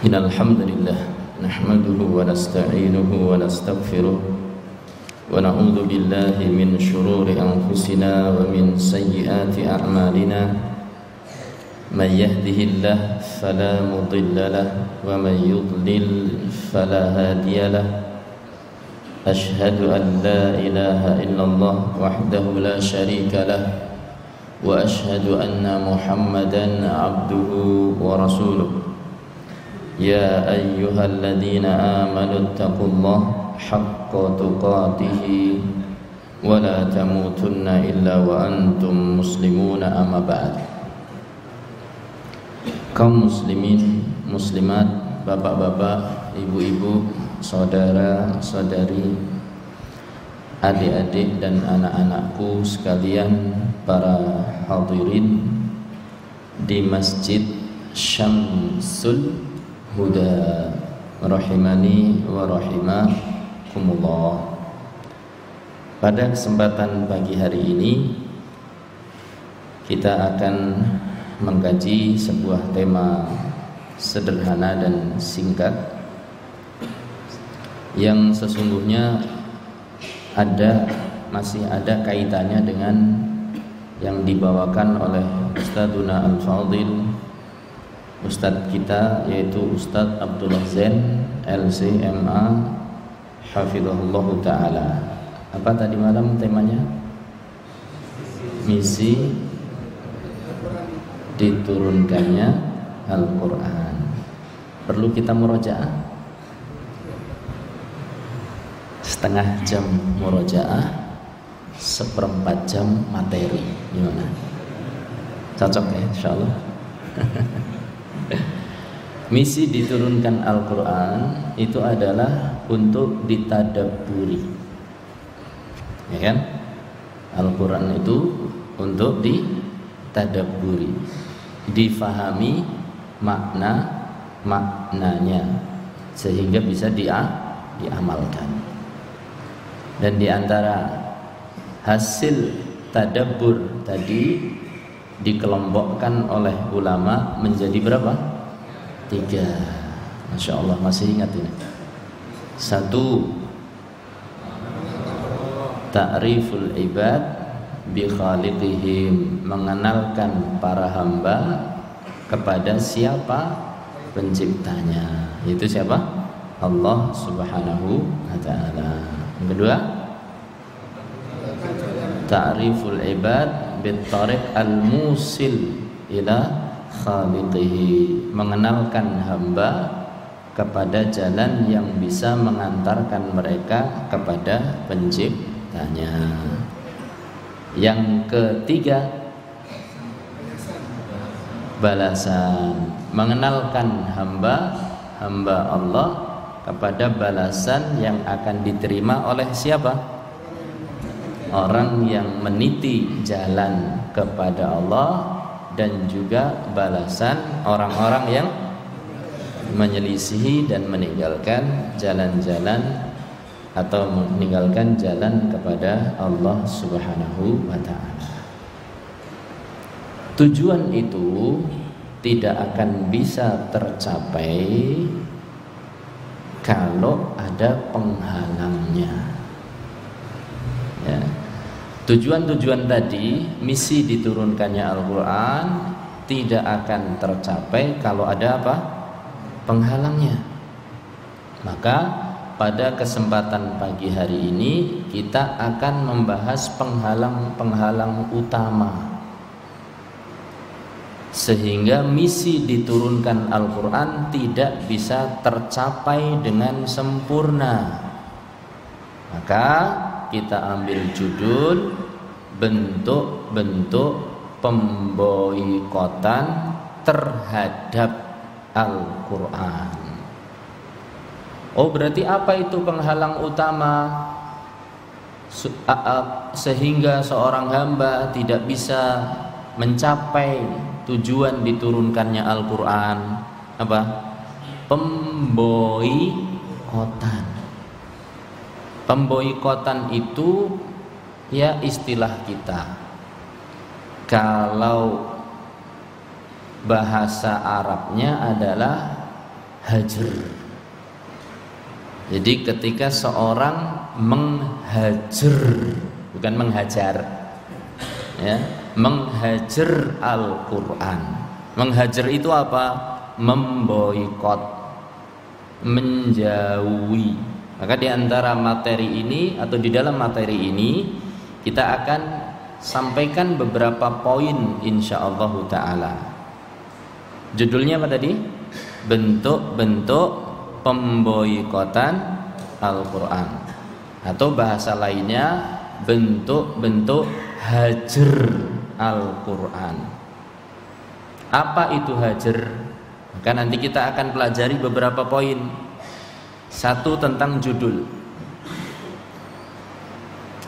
Innal hamdalillah nahmaduhu wa nasta'inuhu wa nastaghfiruh wa na'udzu billahi min shururi anfusina wa min sayyiati a'malina may yahdihillahu fala mudilla lahu wa may yudlil fala hadiya lahu ashhadu an la ilaha illallah wahdahu la syarika lahu wa ashhadu anna Muhammadan 'abduhu wa rasuluh. Ya ayyuhalladzina amanu taqullaha haqqa tuqatih wa la tamutunna illa wa antum muslimuna, amma ba'd. Kaum muslimin, muslimat, bapak-bapak, ibu-ibu, saudara-saudari, adik-adik dan anak-anakku sekalian, para hadirin di Masjid Syamsul Huda rahimani wa rahimakumullah. Pada kesempatan pagi hari ini kita akan mengkaji sebuah tema sederhana dan singkat yang sesungguhnya masih ada kaitannya dengan yang dibawakan oleh Ustadzuna Al-Fadil, Ustadz kita, yaitu Ustadz Abdullah Zain LCMA hafizahullah ta'ala. Apa tadi malam temanya? Misi diturunkannya Al-Quran. Perlu kita murojaah? Setengah jam murojaah, 1/4 jam materi. Gimana? Cocok ya insyaallah. Misi diturunkan Al-Quran itu adalah untuk ditadabburi, ya kan? Al-Quran itu untuk ditadabburi, difahami maknanya sehingga bisa diamalkan. Dan diantara hasil tadabbur tadi dikelompokkan oleh ulama menjadi berapa? 3. Masya Allah, masih ingat ini. 1. Ta'riful ibad bi khaliqihim, mengenalkan para hamba kepada siapa penciptanya. Itu siapa? Allah Subhanahu wa ta'ala. Yang kedua, ta'riful ibad bit tariq al-musil ila khaliqihi, mengenalkan hamba kepada jalan yang bisa mengantarkan mereka kepada penciptanya. Yang ketiga, balasan, mengenalkan hamba Allah kepada balasan yang akan diterima oleh siapa? Orang yang meniti jalan kepada Allah, dan juga balasan orang-orang yang menyelisihi dan meninggalkan jalan-jalan atau meninggalkan jalan kepada Allah Subhanahu wa ta'ala. Tujuan itu tidak akan bisa tercapai kalau ada penghalangnya, ya. Tujuan-tujuan tadi, misi diturunkannya Al-Quran, tidak akan tercapai kalau ada apa? Penghalangnya. Maka pada kesempatan pagi hari ini kita akan membahas penghalang-penghalang utama, sehingga misi diturunkan Al-Quran tidak bisa tercapai dengan sempurna. Maka kita ambil judul bentuk-bentuk pemboikotan terhadap Al-Quran. Oh, berarti apa itu penghalang utama sehingga seorang hamba tidak bisa mencapai tujuan diturunkannya Al-Quran? Apa? Pemboikotan. Pemboikotan itu ya istilah kita. Kalau bahasa Arabnya adalah hajar. Jadi ketika seorang menghajar, bukan menghajar, ya, menghajar Al-Quran. Menghajar itu apa? Memboikot, menjauhi. Maka di antara materi ini atau di dalam materi ini kita akan sampaikan beberapa poin insyaallah taala. Judulnya apa tadi? Bentuk-bentuk pemboikotan Al-Quran, atau bahasa lainnya bentuk-bentuk hajar Al-Quran. Apa itu hajar? Maka nanti kita akan pelajari beberapa poin. Satu, tentang judul.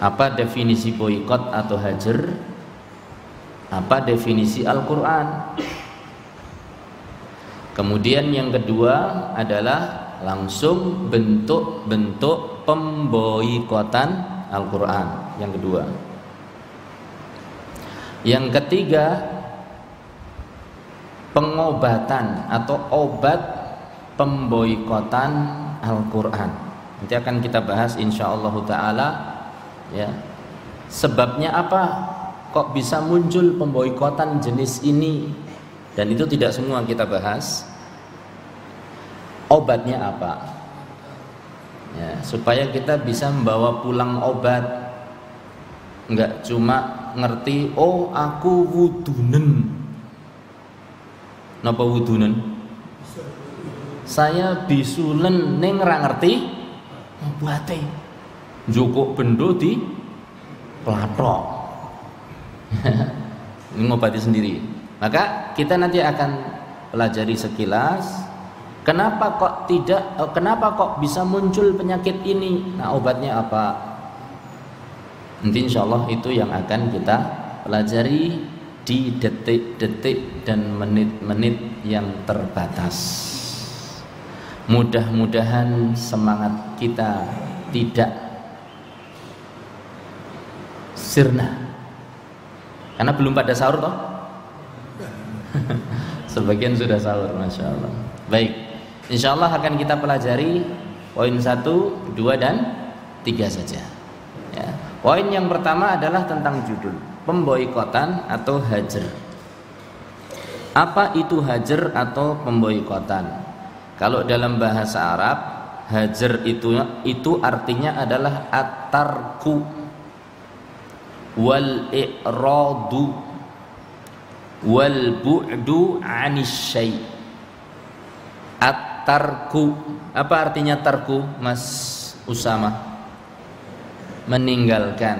Apa definisi boikot atau hajar? Apa definisi Al-Quran? Kemudian yang kedua adalah langsung bentuk-bentuk pemboikotan Al-Quran. Yang kedua. Yang ketiga, pengobatan atau obat pemboikotan Al-Quran. Nanti akan kita bahas insyaallah ta'ala, ya, sebabnya apa kok bisa muncul pemboikotan jenis ini. Dan itu tidak semua kita bahas. Obatnya apa, ya, supaya kita bisa membawa pulang obat. Enggak cuma ngerti, oh aku wudunen. Napa wudunen? Saya bisulen ning ra ngerti obate. Njukuk bendo di plathok. Ini ngobati sendiri. Maka kita nanti akan pelajari sekilas kenapa kok bisa muncul penyakit ini. Nah, obatnya apa? Nanti insyaallah itu yang akan kita pelajari di detik-detik dan menit-menit yang terbatas. Mudah-mudahan semangat kita tidak sirna. Karena belum pada sahur toh. Sebagian sudah sahur, masya Allah. Baik, insya Allah akan kita pelajari poin 1, 2, dan 3 saja, ya. Poin yang pertama adalah tentang judul, pemboikotan atau hajar. Apa itu hajar atau pemboikotan? Kalau dalam bahasa Arab, hajar itu artinya adalah at-tarku wal i'radu wal bu'du 'anis syai'. At-tarku, apa artinya tarku, Mas Usama? Meninggalkan.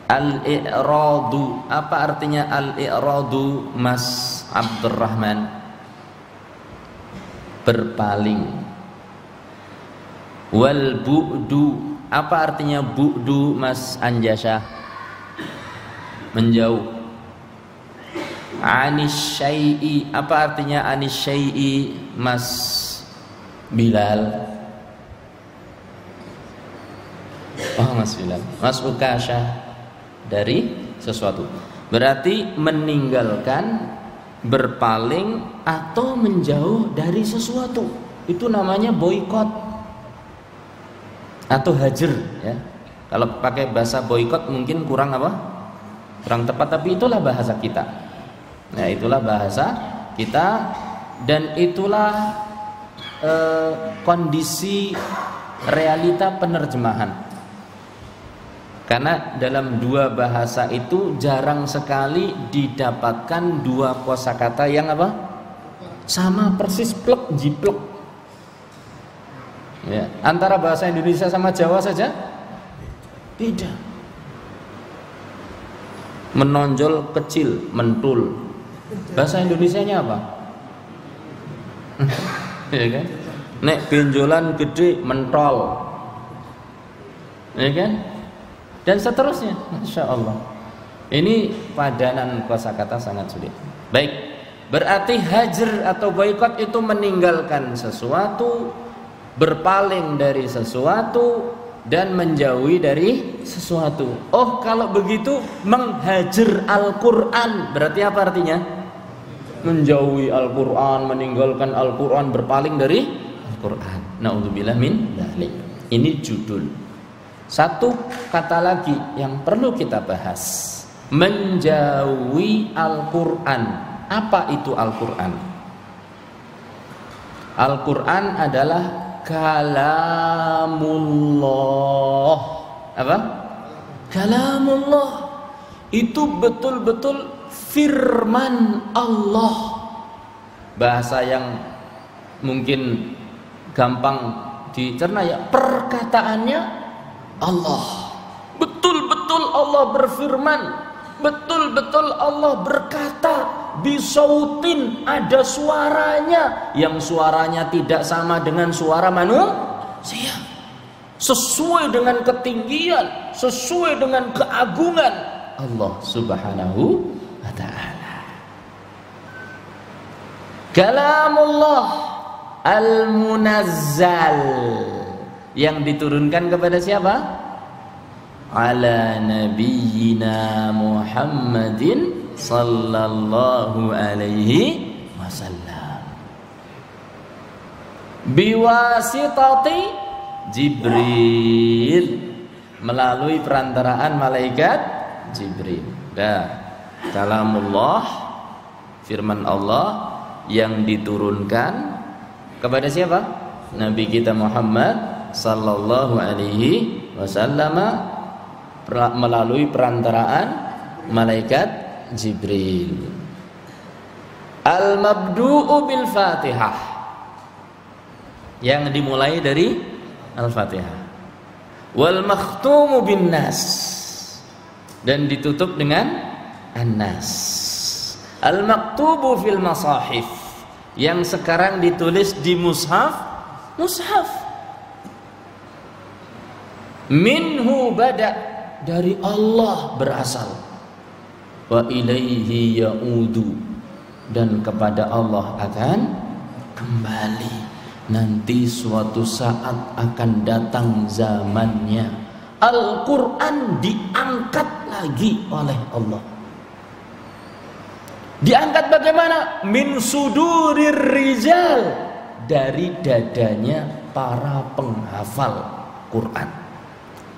Al-i'radu, apa artinya al-i'radu, Mas Abdurrahman? Berpaling. Wal bu'du, apa artinya bu'du, Mas Anjasha? Menjauh. Anis syai'i, apa artinya anis syai'i, Mas Bilal? Oh, Mas Bilal. Mas Ukasha, dari sesuatu. Berarti meninggalkan, berpaling, atau menjauh dari sesuatu. Itu namanya boikot atau hajar, ya. Kalau pakai bahasa boikot mungkin kurang apa? Kurang tepat, tapi itulah bahasa kita. Nah, itulah bahasa kita, dan itulah kondisi realita penerjemahan. Karena dalam dua bahasa itu jarang sekali didapatkan dua kosakata yang apa? Sama persis, plek jiplek. Ya, antara bahasa Indonesia sama Jawa saja beda. Menonjol, kecil, mentul. Bahasa Indonesianya apa? Ya kan? Nek benjolan gede, mentol. Ya kan? Dan seterusnya, Masya Allah. Ini padanan kosakata sangat sulit. Baik, berarti hajar atau boikot itu meninggalkan sesuatu, berpaling dari sesuatu, dan menjauhi dari sesuatu. Oh, kalau begitu menghajar Al-Quran berarti apa artinya? menjauhi Al-Quran, meninggalkan Al-Quran, berpaling dari Al-Quran. Na'udzubillah min dzalik. Ini judul. Satu kata lagi yang perlu kita bahas, menjauhi Al-Quran. Apa itu Al-Quran? Al-Quran adalah kalamullah. Apa? Kalamullah. Itu betul-betul firman Allah. Bahasa yang mungkin gampang dicerna ya, perkataannya Allah. Betul-betul Allah berfirman, betul-betul Allah berkata, bisautin, ada suaranya, yang suaranya tidak sama dengan suara manusia, sesuai dengan ketinggian, sesuai dengan keagungan Allah Subhanahu wa ta'ala. Kalamullah al-munazzal, yang diturunkan kepada siapa? Ala nabiyyina Muhammadin sallallahu alaihi wasallam, biwasitati Jibril, melalui perantaraan malaikat Jibril. Kalamullah, firman Allah yang diturunkan kepada siapa? Nabi kita Muhammad sallallahu alaihi wasallam melalui perantaraan malaikat Jibril. Al-mabdu'u bil Fatihah, yang dimulai dari Al-Fatihah. Wal makhtumu bin Nas, dan ditutup dengan An-Nas. Al-maktubu fil masahif, yang sekarang ditulis di mushaf. Minhu bada, dari Allah berasal. Wa ilaihi ya'udu, dan kepada Allah akan kembali. Nanti suatu saat akan datang zamannya Al-Quran diangkat lagi oleh Allah. Diangkat bagaimana? Min sudurir rijal, dari dadanya para penghafal Quran.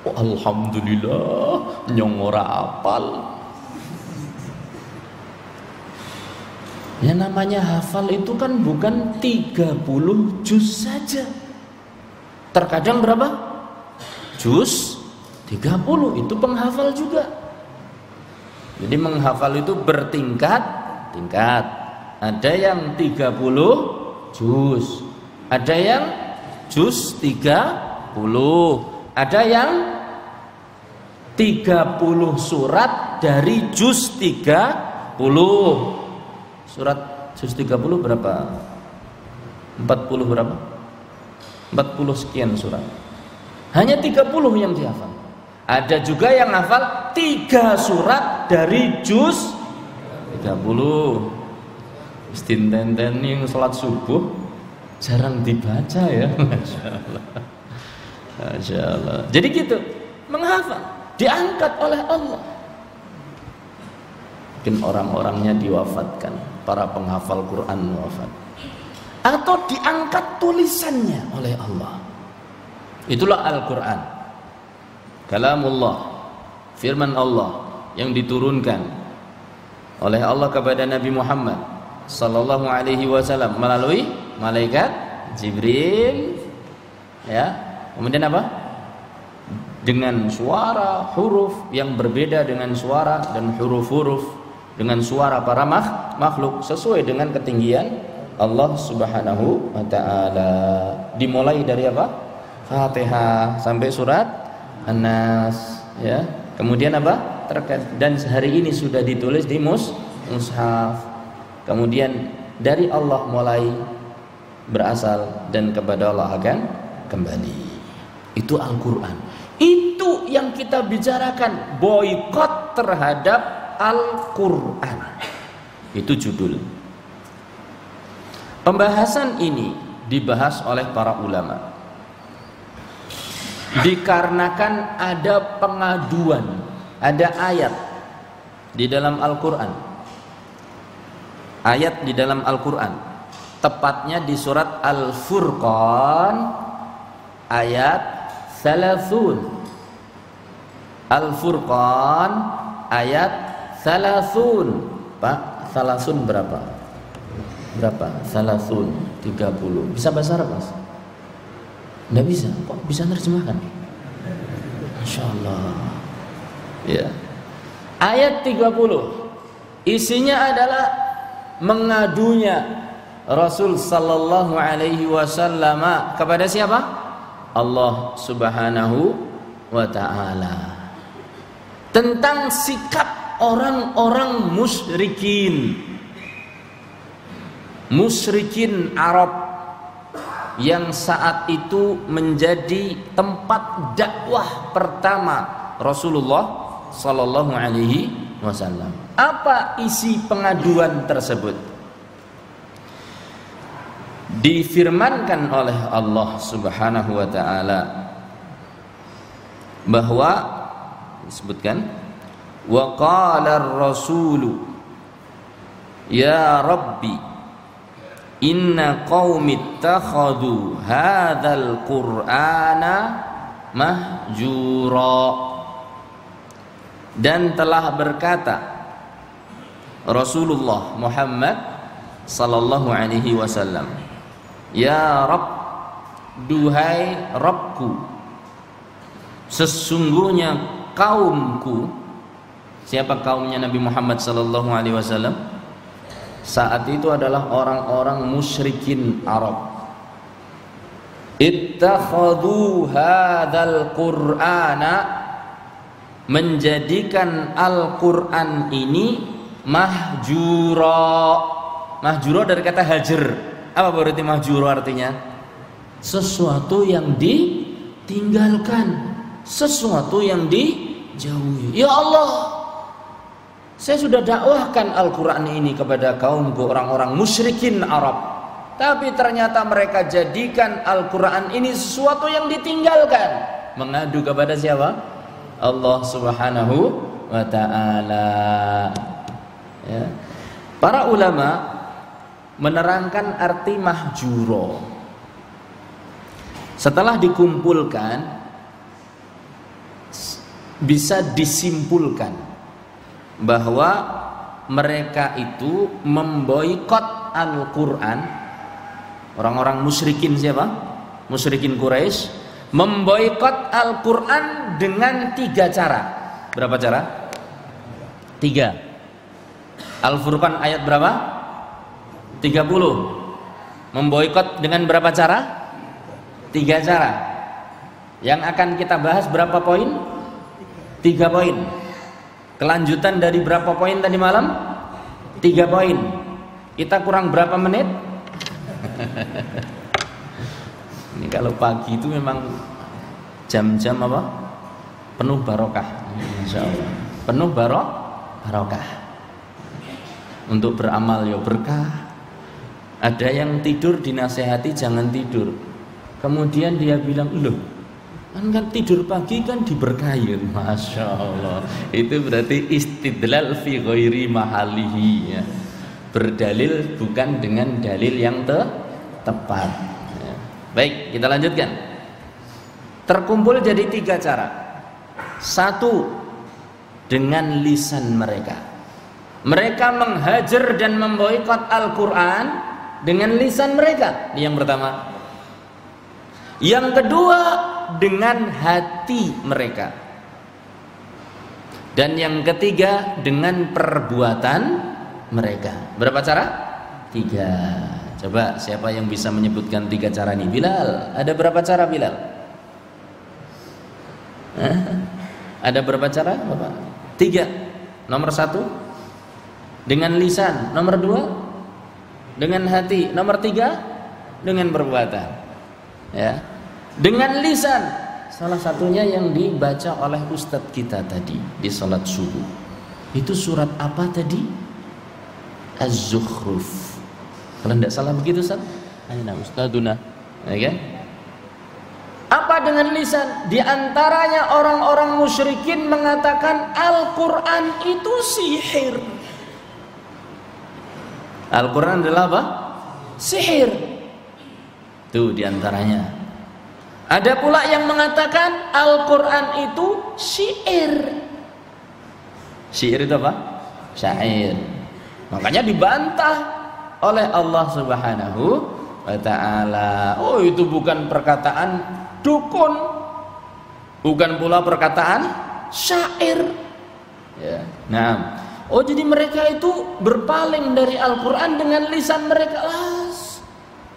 Oh, alhamdulillah, nyongora apal. Yang namanya hafal itu kan bukan 30 juz saja. Terkadang berapa? Juz 30, itu penghafal juga. Jadi menghafal itu bertingkat. Ada yang 30 juz, ada yang juz 30, ada yang 30 surat dari juz 30. Surat juz 30 berapa? 40 berapa? 40 sekian surat. Hanya 30 yang dihafal. Ada juga yang hafal 3 surat dari juz 30. Istinten yang sholat subuh jarang dibaca ya. Masya Allah. Jadi gitu, menghafal diangkat oleh Allah. Mungkin orang-orangnya diwafatkan, para penghafal Quran wafat, atau diangkat tulisannya oleh Allah. Itulah Al-Quran, kalamullah, firman Allah yang diturunkan oleh Allah kepada Nabi Muhammad sallallahu alaihi wasallam melalui malaikat Jibril, ya. Kemudian apa? Dengan suara huruf yang berbeda dengan suara dan huruf-huruf dengan suara para makhluk sesuai dengan ketinggian Allah Subhanahu wa ta'ala. Dimulai dari apa? Fatihah sampai surat An-Nas, ya. Kemudian apa? Dan hari ini sudah ditulis di mushaf. Kemudian dari Allah mulai berasal dan kepada Allah akan kembali. Itu Al-Quran. Itu yang kita bicarakan, boikot terhadap Al-Quran. Itu judul. Pembahasan ini dibahas oleh para ulama dikarenakan ada pengaduan, ada ayat di dalam Al-Quran ayat di dalam Al-Quran, tepatnya di surat Al-Furqan ayat 30. Al-Furqan ayat 30. Pak, 30 berapa? Berapa? 30, 30. Bisa bahasa Arab, Mas? Nggak bisa. Kok bisa nerjemahkan? Masya Allah. Ya. Ayat 30 isinya adalah mengadunya Rasul sallallahu alaihi wasallam kepada siapa? Allah Subhanahu wa ta'ala, tentang sikap orang-orang musyrikin Arab yang saat itu menjadi tempat dakwah pertama Rasulullah sallallahu alaihi wasallam. Apa isi pengaduan tersebut? Difirmankan oleh Allah Subhanahu wa taala bahwa disebutkan wa qala ar-rasulu ya rabbi inna qaumi ittakhadhu hadzal qur'ana mahjura, dan telah berkata Rasulullah Muhammad sallallahu alaihi wasallam, ya Rabb, duhai Rabbku, sesungguhnya kaumku. Siapa kaumnya Nabi Muhammad sallallahu alaihi wasallam? Saat itu adalah orang-orang musyrikin Arab. Ittakhadhu hadzal qur'ana, menjadikan Al-Qur'an ini mahjura. Mahjura dari kata hajar. Apa berarti mahjura artinya? Sesuatu yang ditinggalkan, sesuatu yang dijauhi. Ya Allah, saya sudah dakwahkan Al-Quran ini kepada kaumku, orang-orang musyrikin Arab, tapi ternyata mereka jadikan Al-Quran ini sesuatu yang ditinggalkan. Mengadu kepada siapa? Allah Subhanahu wa ta'ala. Ya. Para ulama menerangkan arti mahjuro. Setelah dikumpulkan, bisa disimpulkan bahwa mereka itu memboikot Al-Quran. Orang-orang musyrikin siapa? Musyrikin Quraisy memboikot Al-Quran dengan 3 cara. Berapa cara? 3. Al-Furqan ayat berapa? 30. Memboikot dengan berapa cara? 3 cara. Yang akan kita bahas berapa poin? 3 poin. Kelanjutan dari berapa poin tadi malam? 3 poin. Kita kurang berapa menit? Ini kalau pagi itu memang jam-jam apa? Penuh barokah. Insyaallah. Penuh barokah. Untuk beramal ya berkah. Ada yang tidur dinasehati jangan tidur. Kemudian dia bilang, loh, kan tidur pagi kan diberkahi. Masya Allah. Itu berarti istidlal fi ghairi mahalihi, ya. Berdalil bukan dengan dalil yang tepat, ya. Baik, kita lanjutkan. Terkumpul jadi 3 cara. 1, dengan lisan mereka. Mereka menghajar dan memboikot Al-Quran dengan lisan mereka. Ini yang pertama. Yang kedua, dengan hati mereka. Dan yang ketiga, dengan perbuatan mereka. Berapa cara? 3. Coba siapa yang bisa menyebutkan 3 cara ini? Bilal, ada berapa cara Bilal? Ada berapa cara Bapak? 3. Nomor 1 dengan lisan. Nomor 2 dengan hati. Nomor 3 dengan perbuatan. Ya. Dengan lisan, salah satunya yang dibaca oleh ustadz kita tadi di salat subuh. Itu surat apa tadi? Az-Zukhruf. Kalau tidak salah begitu, Ustaz? Aina ustaduna. Ya kan? Apa dengan lisan? Di antaranya orang-orang musyrikin mengatakan Al-Quran itu sihir. Al-Quran adalah apa? Sihir. Itu diantaranya. Ada pula yang mengatakan Al-Quran itu syair. Syair itu apa? Syair. Makanya dibantah oleh Allah Subhanahu wa ta'ala. Oh, itu bukan perkataan dukun, bukan pula perkataan syair. Ya. Nah, oh jadi mereka itu berpaling dari Al-Quran dengan lisan mereka.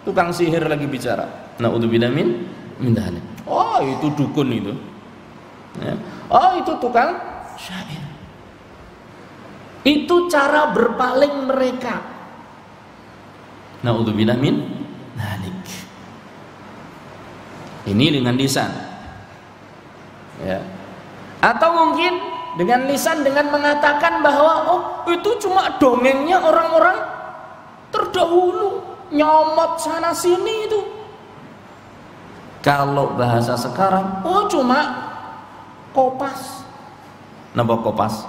Tukang sihir lagi bicara. Na'udzubillah min dzalik. Oh, itu dukun itu. Ya. Oh, itu tukang syair. Itu cara berpaling mereka. Na'udzubillah min dzalik. Ini dengan lisan. Ya. Atau mungkin dengan lisan dengan mengatakan bahwa oh itu cuma dongengnya orang-orang terdahulu, nyomot sana sini itu. Kalau bahasa sekarang, oh cuma kopas. Napa kopas?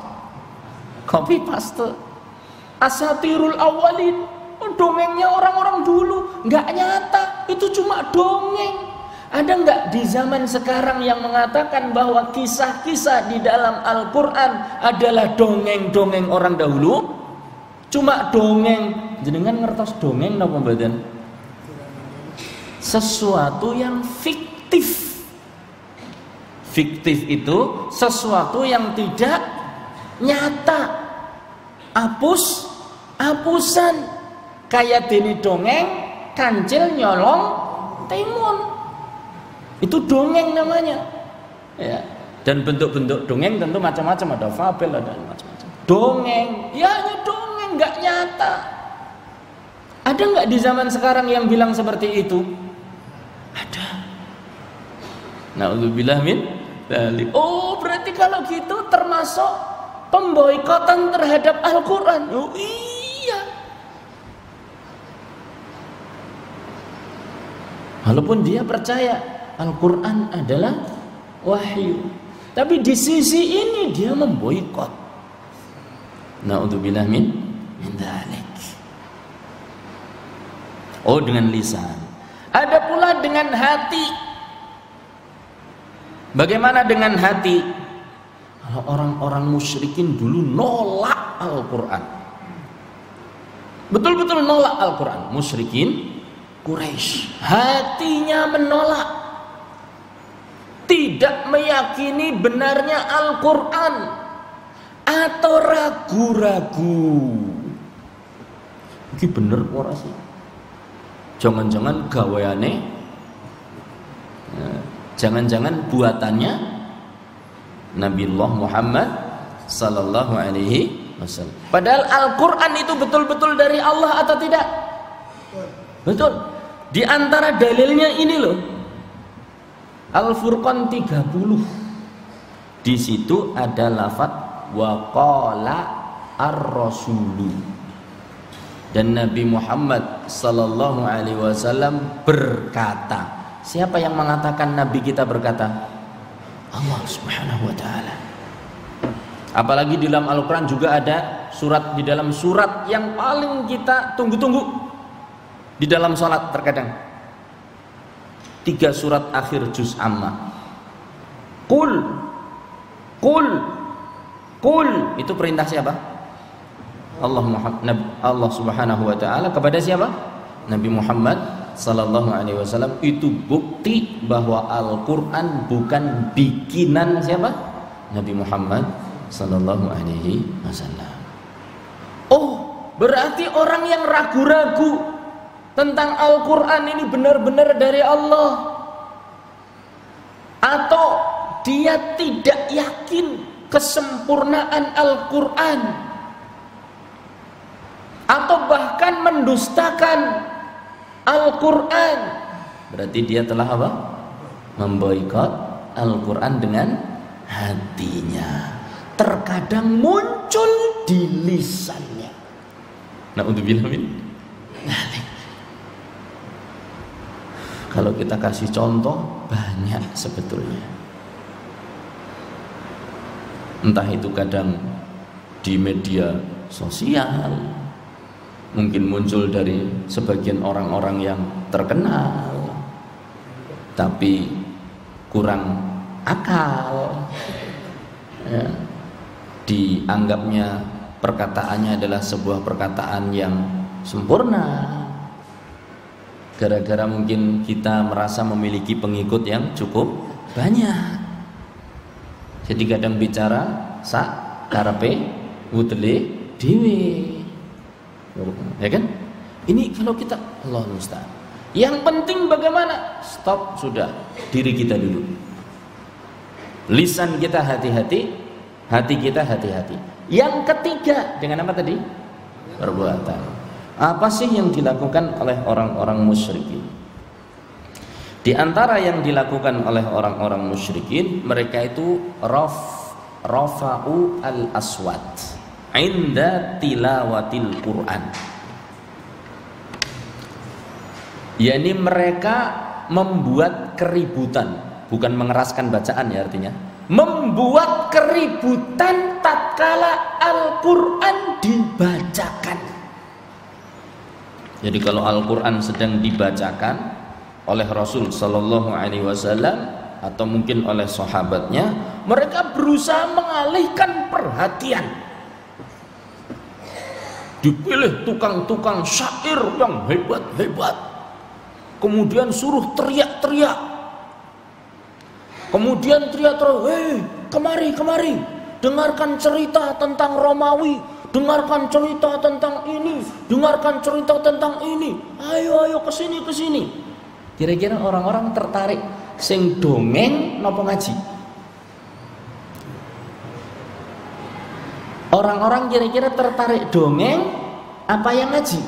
Copy paste. Asatirul awalin, oh, dongengnya orang-orang dulu, nggak nyata, itu cuma dongeng. Ada nggak di zaman sekarang yang mengatakan bahwa kisah-kisah di dalam Al-Quran adalah dongeng-dongeng orang dahulu? Cuma dongeng. Jenengan ngertos dongeng napa mboten? Sesuatu yang fiktif. Fiktif itu sesuatu yang tidak nyata. Apusan. Kayak dene dongeng kancil nyolong timun. Itu dongeng namanya. Ya. Dan bentuk-bentuk dongeng tentu macam-macam, ada fabel, ada macam-macam. Dongeng, ya hanya dongeng, nggak nyata. Ada nggak di zaman sekarang yang bilang seperti itu? Ada. Na'udzubillah min dzalik. Oh, berarti kalau gitu termasuk pemboikotan terhadap Al-Quran. Oh iya. Walaupun dia percaya Al-Quran adalah wahyu, tapi di sisi ini dia memboikot. Na'udzubillah min dzalik. Oh, dengan lisan. Ada pula dengan hati. Bagaimana dengan hati? Kalau orang-orang musyrikin dulu nolak Al-Quran, betul-betul nolak Al-Quran. Musyrikin Quraisy hatinya menolak, tidak meyakini benarnya Al-Quran atau ragu-ragu. Ini bener ora sih? Jangan-jangan gaweane, jangan-jangan buatannya Nabiullah Muhammad sallallahu alaihi wasallam. Padahal Al-Quran itu betul-betul dari Allah atau tidak? Betul. Di antara dalilnya ini loh, Al-Furqan 30. Di situ ada lafaz wa qala ar-rasulu. Dan Nabi Muhammad sallallahu alaihi wasallam berkata. Siapa yang mengatakan Nabi kita berkata? Allah Subhanahu wa taala. Apalagi di dalam Al-Quran juga ada surat, di dalam surat yang paling kita tunggu-tunggu di dalam salat terkadang. 3 surat akhir juz Amma. Qul itu perintah siapa? Allah Subhanahu wa taala kepada siapa? Nabi Muhammad sallallahu alaihi wasallam. Itu bukti bahwa Al-Qur'an bukan bikinan siapa? Nabi Muhammad sallallahu alaihi wasallam. Oh, berarti orang yang ragu-ragu tentang Al-Qur'an ini benar-benar dari Allah, atau dia tidak yakin kesempurnaan Al-Qur'an, atau bahkan mendustakan Al-Quran, berarti dia telah apa? Memboikot Al-Quran dengan hatinya. Terkadang muncul di lisannya. Na'udzubillah min dzalik. Kalau kita kasih contoh banyak sebetulnya. Entah itu kadang di media sosial, mungkin muncul dari sebagian orang-orang yang terkenal tapi kurang akal, ya. Dianggapnya perkataannya adalah sebuah perkataan yang sempurna gara-gara mungkin kita merasa memiliki pengikut yang cukup banyak. Jadi kadang bicara sak karepe wudele dhewe, ya kan? Ini kalau kita Allah musta'an. Yang penting bagaimana? Stop sudah diri kita dulu. Lisan kita hati-hati, hati kita hati-hati. Yang ketiga dengan apa tadi? Perbuatan. Apa sih yang dilakukan oleh orang-orang musyrikin? Di antara yang dilakukan oleh orang-orang musyrikin, mereka itu rafa'u al-aswat inda tilawatil Quran. yakni mereka membuat keributan, bukan mengeraskan bacaan ya artinya, membuat keributan tatkala Al-Quran dibacakan. Jadi kalau Al-Quran sedang dibacakan oleh Rasul Sallallahu Alaihi Wasallam atau mungkin oleh sahabatnya, mereka berusaha mengalihkan perhatian. Dipilih tukang-tukang syair yang hebat-hebat, kemudian suruh teriak-teriak, kemudian teriak-teriak, "Hei, kemari, dengarkan cerita tentang Romawi, dengarkan cerita tentang ini, dengarkan cerita tentang ini, ayo kesini." Kira-kira orang-orang tertarik sing dongeng napa ngaji? Orang-orang kira-kira tertarik dongeng apa yang ngaji?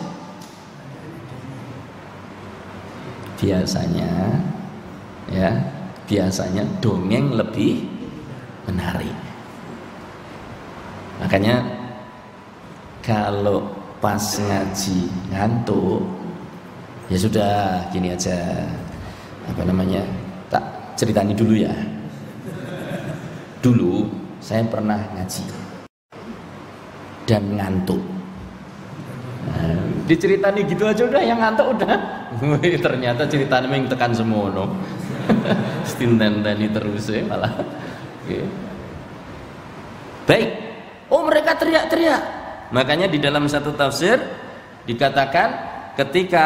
Biasanya dongeng lebih menarik. Makanya kalau pas ngaji ngantuk, ya sudah gini aja, tak ceritani dulu ya. Dulu saya pernah ngaji dan ngantuk. Nah, diceritani gitu aja udah, yang ngantuk udah. Ternyata ceritanya yang tekan semono. Stintenteni terus ya malah. Baik. Oh, mereka teriak-teriak. Makanya di dalam satu tafsir dikatakan ketika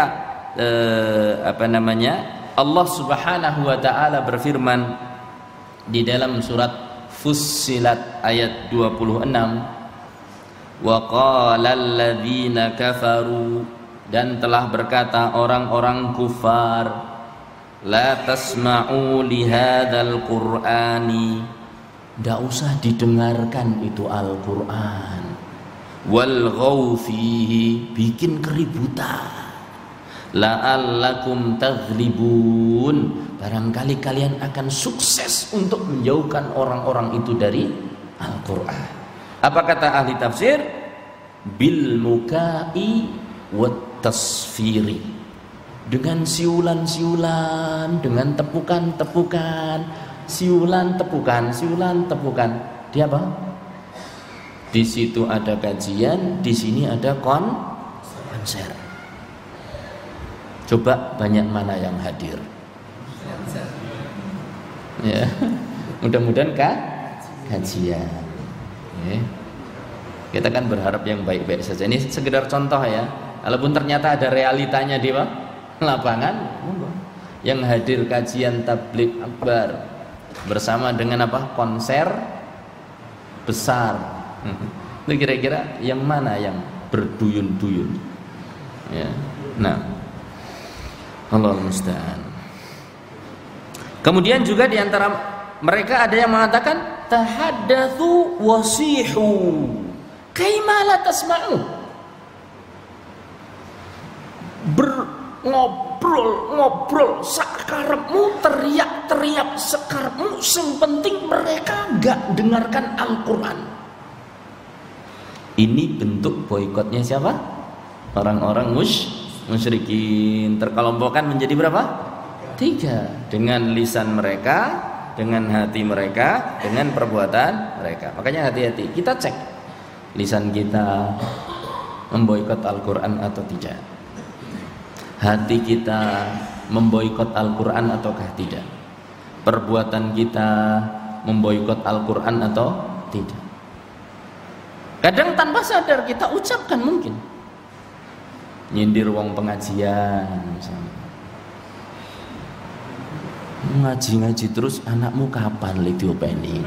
Allah Subhanahu wa taala berfirman di dalam surat Fussilat ayat 26, wa qala alladzina kafaru, dan telah berkata orang-orang kufar, la tasma'u li hadzal qur'ani, tidak usah didengarkan itu Al-Quran, wal ghaw fihi, bikin keributan, la'allakum taghlibun, barangkali kalian akan sukses untuk menjauhkan orang-orang itu dari Al-Quran. Apa kata ahli tafsir? Bil mukai wat tasfiri, dengan siulan-siulan, dengan tepukan-tepukan, siulan tepukan. Dia apa? Di situ ada kajian, di sini ada konser. Coba banyak mana yang hadir? Ya, mudah-mudahan kajian. Kita kan berharap yang baik-baik saja. Ini sekedar contoh ya. Walaupun ternyata ada realitanya di lapangan, yang hadir kajian tabligh akbar bersama dengan konser besar. Itu kira-kira yang mana yang berduyun-duyun? Ya. Nah, Allah musta'an. Kemudian juga di antara mereka ada yang mengatakan tahaddatsu wasihu kaima la tasma'u, ngobrol sakarepmu, teriak-teriak sakarepmu, sing penting mereka enggak dengarkan Al-Quran. Ini bentuk boikotnya siapa? Orang-orang musyrikin. Terkelompokkan menjadi berapa? 3. Dengan lisan mereka, dengan hati mereka, dengan perbuatan mereka. Makanya hati-hati, kita cek lisan kita, memboikot Al-Quran atau tidak? Hati kita memboikot Al-Quran ataukah tidak? Perbuatan kita memboikot Al-Quran atau tidak? Kadang tanpa sadar kita ucapkan mungkin. Nyindir wong pengajian misalnya. Ngaji-ngaji terus, anakmu kapan li diopeni?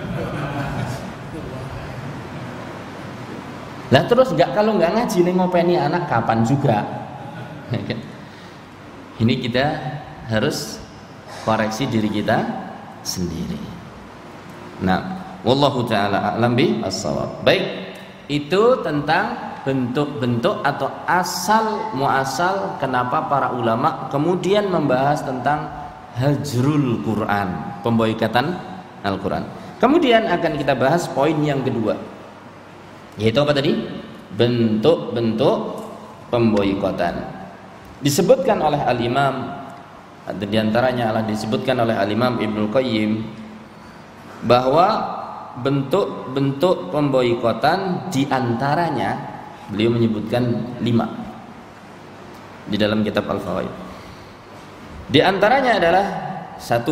Lah terus kalau nggak ngaji nih ngopeni anak kapan juga? Ini kita harus koreksi diri kita sendiri. Nah, wallahu taala a'lam bis-shawab. Baik, itu tentang bentuk-bentuk atau asal muasal kenapa para ulama kemudian membahas tentang hajrul Quran, pemboikatan Al-Quran. Kemudian akan kita bahas poin yang kedua, yaitu apa tadi? Bentuk-bentuk pemboikotan. Disebutkan oleh Al-Imam, di antaranya adalah disebutkan oleh Al-Imam Ibnu Qayyim bahwa bentuk-bentuk pemboikotan di antaranya beliau menyebutkan 5 di dalam kitab Al-Fawaid. Di antaranya adalah 1,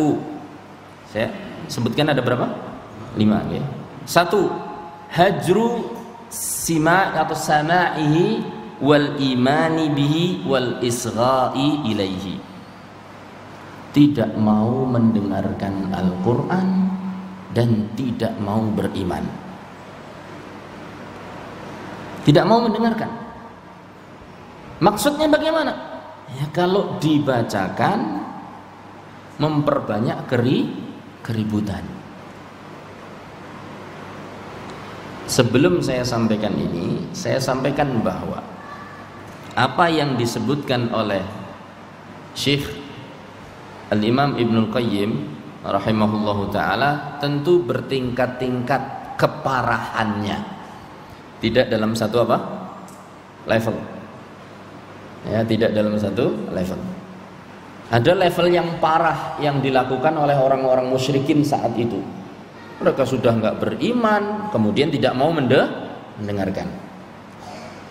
saya sebutkan ada berapa? 5 ya. 1, hajru sima atau sama'ihi wal imani bihi wal isgha'i ilaihi. Tidak mau mendengarkan Al-Quran dan tidak mau beriman. Tidak mau mendengarkan. Maksudnya bagaimana? Ya kalau dibacakan memperbanyak keributan. Sebelum saya sampaikan ini, saya sampaikan bahwa apa yang disebutkan oleh Syekh Al-Imam Ibnul Qayyim rahimahullahu ta'ala tentu bertingkat-tingkat keparahannya, tidak dalam satu apa? Level ya, tidak dalam satu level. Ada level yang parah yang dilakukan oleh orang-orang musyrikin saat itu. Mereka sudah nggak beriman, kemudian tidak mau mendengarkan.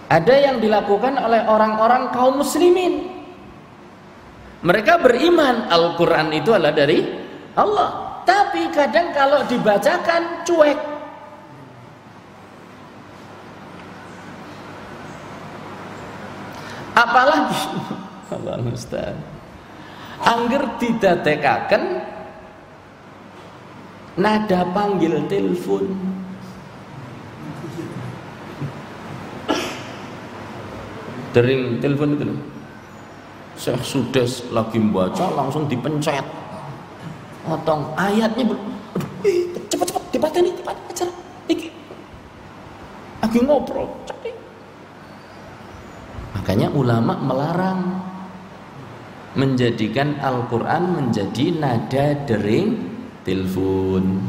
Ada yang dilakukan oleh orang-orang kaum muslimin. Mereka beriman Al-Quran itu adalah dari Allah, tapi kadang kalau dibacakan cuek. Apalagi Allah musta'an, angger didadekaken nada panggil telepon. Dering telepon itu loh. Syekh Sudes lagi membaca langsung dipencet. Otong ayatnya cepet-cepet dipateni acara iki. Lagi ngobrol. Makanya ulama melarang menjadikan Al-Quran menjadi nada dering telepon.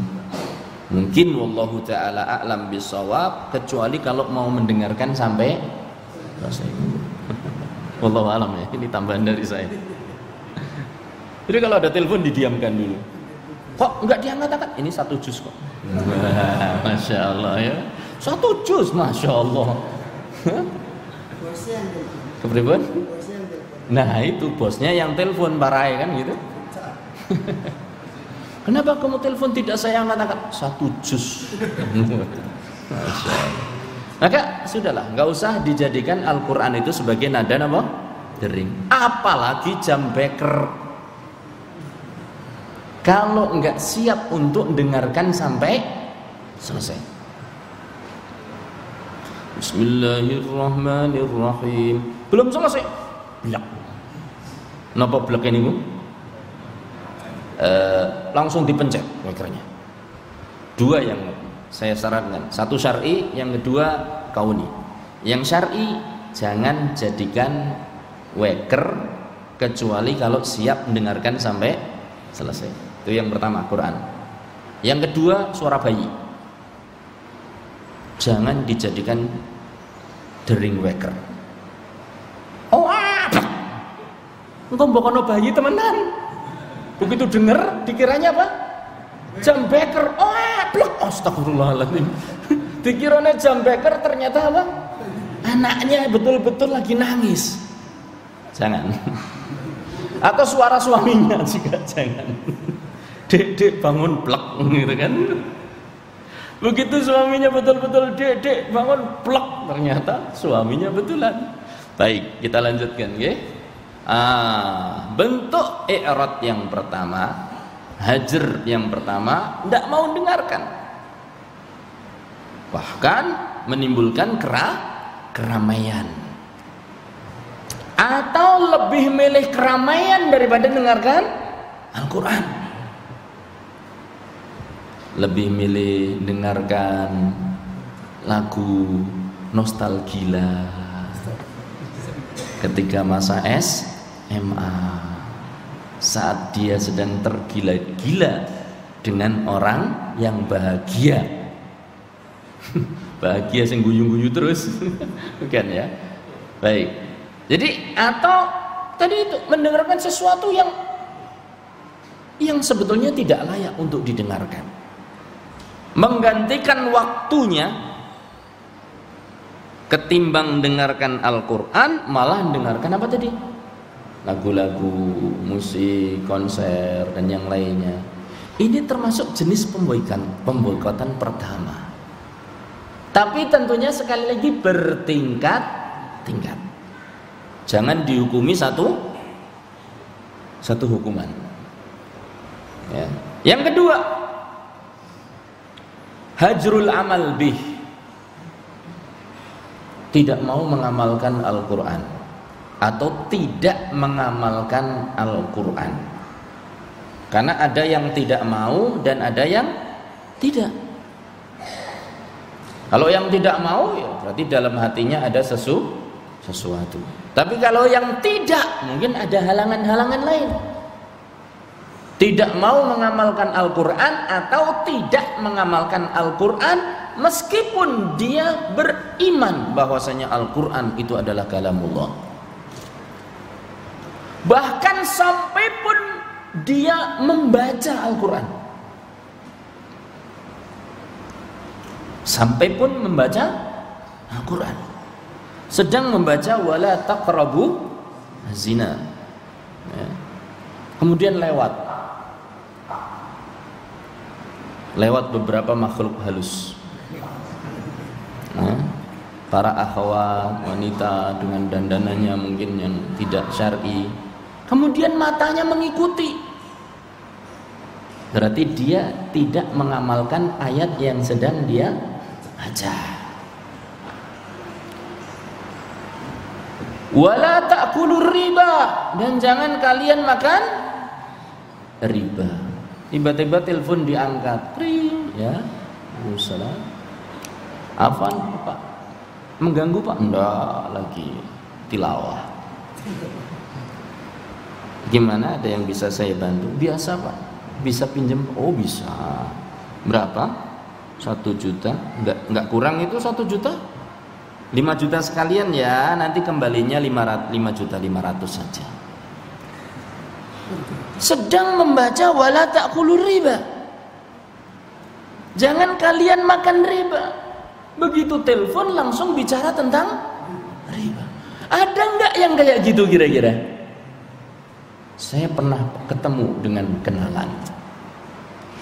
Mungkin wallahu ta'ala a'lam bisawab, kecuali kalau mau mendengarkan sampai selesai. Wallahu a'lam ya, ini tambahan dari saya. Jadi kalau ada telepon didiamkan dulu. Kok enggak diangkat-angkat? Ini 1 juz kok. Masya Allah ya. 1 juz, Masya Allah. Kepribadian? Nah itu bosnya yang telepon parai kan gitu. Kenapa kamu telepon tidak saya angkat-angkat? 1 juz. Masya Allah. Maka sudahlah, nggak usah dijadikan Al-Quran itu sebagai nada apa? Dering. Apalagi jam beker. Kalau nggak siap untuk dengarkan sampai selesai. Bismillahirrahmanirrahim. Belum selesai. Blak. Napa blak ini Bu? Langsung dipencet bekernya. 2 yang saya sarankan, 1 syar'i, yang kedua kauni. Yang syar'i jangan jadikan weker kecuali kalau siap mendengarkan sampai selesai. Itu yang pertama, Quran. Yang kedua, suara bayi. Jangan dijadikan dering weker. Oh, engkau mbokono bayi temenan. Begitu dengar dikiranya apa? Jam beker. Oh, blok. Astagfirullahaladzim. Dikiranya jam beker, ternyata apa? anaknya betul-betul lagi nangis, jangan. Atau suara suaminya juga jangan. Dek bangun plek gitu kan. Begitu suaminya betul-betul dek bangun plek, ternyata suaminya betulan. Baik, kita lanjutkan nggih. Bentuk i'rad yang pertama, hajar yang pertama, tidak mau dengarkan. Bahkan menimbulkan keramaian. Atau lebih milih keramaian daripada dengarkan Al-Quran. Lebih milih dengarkan lagu nostalgia ketika masa SMA, saat dia sedang tergila-gila dengan orang yang bahagia. Bahagia sing guyu-guyu terus. Bukan ya? Baik. Jadi atau tadi itu mendengarkan sesuatu yang sebetulnya tidak layak untuk didengarkan. Menggantikan waktunya ketimbang dengarkan Al-Quran, malah dengarkan apa tadi? Lagu-lagu, musik, konser dan yang lainnya. Ini termasuk jenis pemboikotan pertama. Tapi tentunya sekali lagi bertingkat-tingkat. Jangan dihukumi satu hukuman. Ya. Yang kedua, hajrul amal bih. Tidak mau mengamalkan Al-Quran atau tidak mengamalkan Al-Quran. Karena ada yang tidak mau dan ada yang tidak. Kalau yang tidak mau, ya berarti dalam hatinya ada sesuatu. Tapi kalau yang tidak, mungkin ada halangan-halangan lain. Tidak mau mengamalkan Al-Quran atau tidak mengamalkan Al-Quran meskipun dia beriman bahwasanya Al-Quran itu adalah kalamullah. Bahkan sampai pun dia membaca Al-Quran. Sampai pun membaca Al-Quran. Sedang membaca wala taqrabu zina. Ya. Kemudian lewat beberapa makhluk halus. Nah, para akhwat wanita dengan dandanannya mungkin yang tidak syar'i. Kemudian matanya mengikuti. Berarti dia tidak mengamalkan ayat yang sedang dia baca. Wala ta'kulur riba, dan jangan kalian makan riba. Tiba-tiba telepon diangkat, ring, ya, Waalaikumsalam. Afan, Pak, mengganggu Pak? Enggak, lagi tilawah. Gimana, ada yang bisa saya bantu? Biasa Pak, bisa pinjam? Oh bisa. Berapa? 1 juta? Enggak kurang itu 1 juta? 5 juta sekalian ya, nanti kembalinya 5.500.000 saja. Sedang membaca wala ta'kulur riba. Jangan kalian makan riba. Begitu telepon langsung bicara tentang riba. Ada enggak yang kayak gitu kira-kira? Saya pernah ketemu dengan kenalan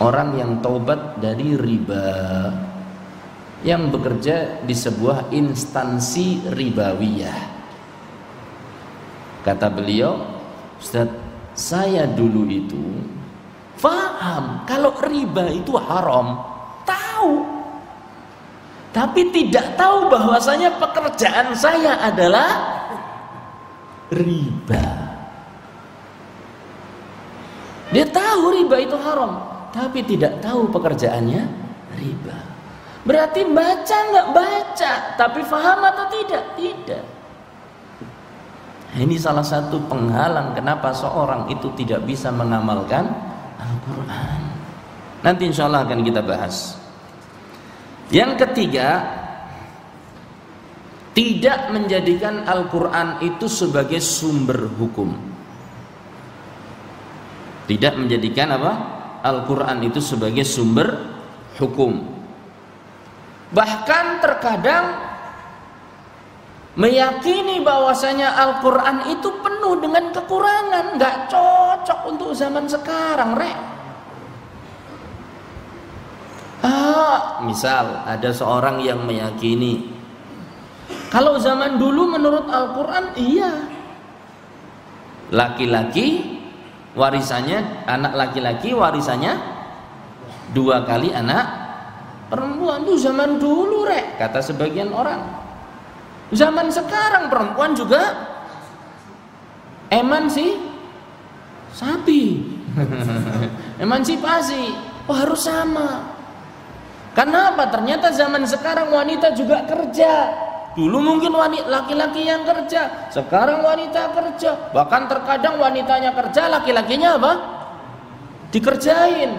orang yang taubat dari riba, yang bekerja di sebuah instansi ribawiyah. Kata beliau, Ustaz, saya dulu itu paham kalau riba itu haram, tahu, tapi tidak tahu bahwasanya pekerjaan saya adalah riba. Dia tahu riba itu haram, tapi tidak tahu pekerjaannya riba. Berarti baca nggak baca, tapi faham atau tidak? Tidak. Ini salah satu penghalang kenapa seorang itu tidak bisa mengamalkan Al-Quran. Nanti insya Allah akan kita bahas. Yang ketiga, tidak menjadikan Al-Quran itu sebagai sumber hukum. Tidak menjadikan apa? Al-Quran itu sebagai sumber hukum. Bahkan terkadang meyakini bahwasanya Al-Quran itu penuh dengan kekurangan, nggak cocok untuk zaman sekarang, rek. Misal ada seorang yang meyakini kalau zaman dulu menurut Al-Quran, iya, laki-laki warisannya, anak laki-laki warisannya 2 kali anak perempuan. Itu zaman dulu, rek, kata sebagian orang. Zaman sekarang perempuan juga emansipasi. Oh, harus sama. Kenapa? Ternyata zaman sekarang wanita juga kerja. Dulu mungkin laki-laki yang kerja, sekarang wanita kerja. Bahkan terkadang wanitanya kerja, laki-lakinya apa? Dikerjain.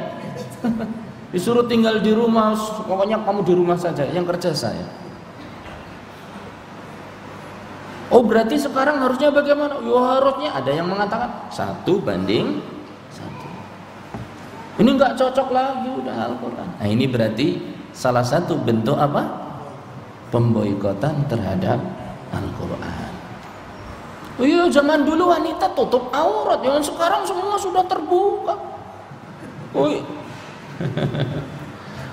Disuruh tinggal di rumah, pokoknya kamu di rumah saja, yang kerja saya. Oh, berarti sekarang harusnya bagaimana? Ya harusnya ada yang mengatakan 1:1. Ini nggak cocok lagi udah Al-Quran. Nah, ini berarti salah satu bentuk apa? Pemboikotan terhadap Al-Quran. Oh iya, zaman dulu wanita tutup aurat, yang sekarang semua sudah terbuka. Oh iya.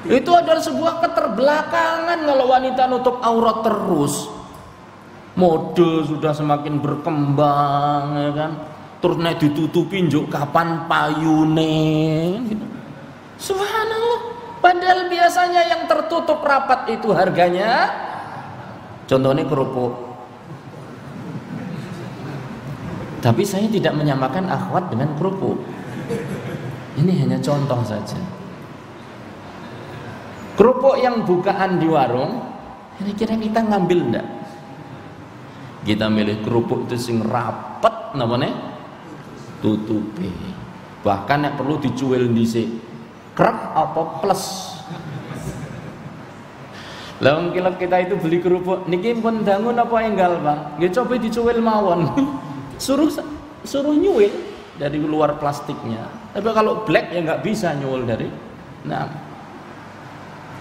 Itu adalah sebuah keterbelakangan kalau wanita nutup aurat terus. Mode sudah semakin berkembang, ya kan? Terus nek ditutupin juk kapan payune gitu. Subhanallah. Padahal biasanya yang tertutup rapat itu harganya, contohnya kerupuk. Tapi saya tidak menyamakan akhwat dengan kerupuk. Ini hanya contoh saja. Kerupuk yang bukaan di warung, kira-kira kita ngambil enggak? Kita milih kerupuk itu sing rapet namanya, tutupi. Bahkan nek perlu dicuil dhisik. Krek apa plus. Lah wong kita itu beli kerupuk niki pun dangun apa enggal, Bang? Nggih coba dicuil mawon. suruh nyuil dari luar plastiknya. Tapi kalau black ya nggak bisa nyuil dari. Nah,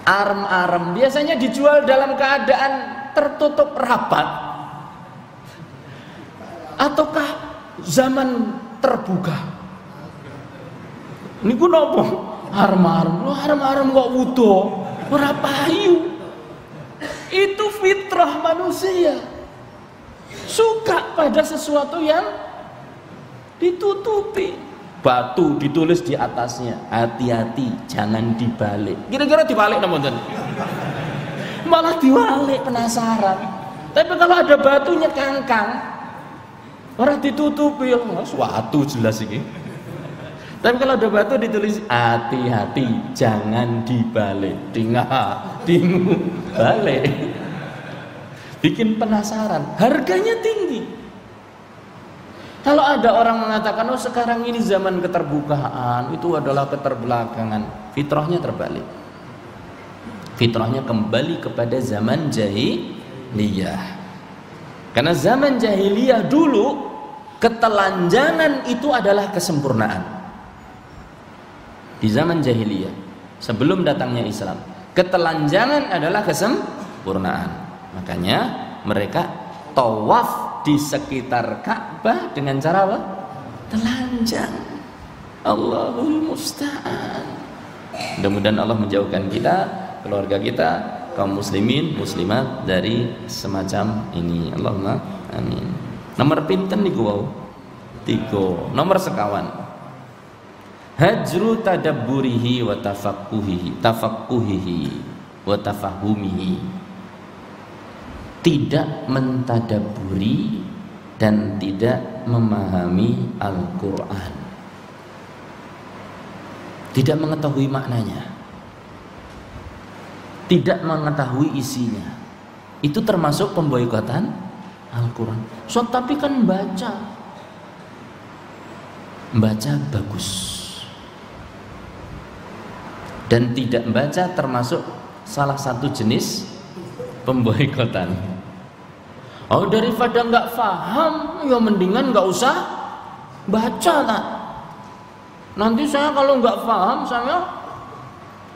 arem-arem biasanya dijual dalam keadaan tertutup rapat. Ataukah zaman terbuka? Niku napa? Arem-arem kok wudo, ora payu. Itu fitrah manusia. Suka pada sesuatu yang ditutupi. Batu ditulis di atasnya, hati-hati jangan dibalik. Kira-kira dibalik napa? Malah diwalik, penasaran. Tapi kalau ada batunya kangkang, orang ditutupi, suatu jelas ini. Tapi kalau ada batu ditulis hati-hati jangan dibalik, dingu balik. Bikin penasaran, harganya tinggi. Kalau ada orang mengatakan, oh sekarang ini zaman keterbukaan, itu adalah keterbelakangan, fitrahnya terbalik. Fitrahnya kembali kepada zaman jahiliyah. Karena zaman jahiliyah dulu, ketelanjangan itu adalah kesempurnaan. Di zaman jahiliyah, sebelum datangnya Islam, ketelanjangan adalah kesempurnaan. Makanya mereka tawaf di sekitar Ka'bah dengan cara apa? Telanjang. Allahul musta'an. Mudah-mudahan Allah menjauhkan kita, keluarga kita, kaum muslimin, muslimat dari semacam ini. Allahumma amin. Nomor pinten niku wau? 3. Nomor sekawan. Hajru tadabburihi wa tafaqquhihi wa tafahumihi. Tidak mentadaburi dan tidak memahami Al-Quran, tidak mengetahui maknanya, tidak mengetahui isinya. Itu termasuk pemboikotan Al-Quran. So, tapi kan baca bagus, dan tidak baca termasuk salah satu jenis pemboikotan. Oh, daripada nggak paham, ya mendingan nggak usah baca tak. Nanti saya kalau nggak paham, saya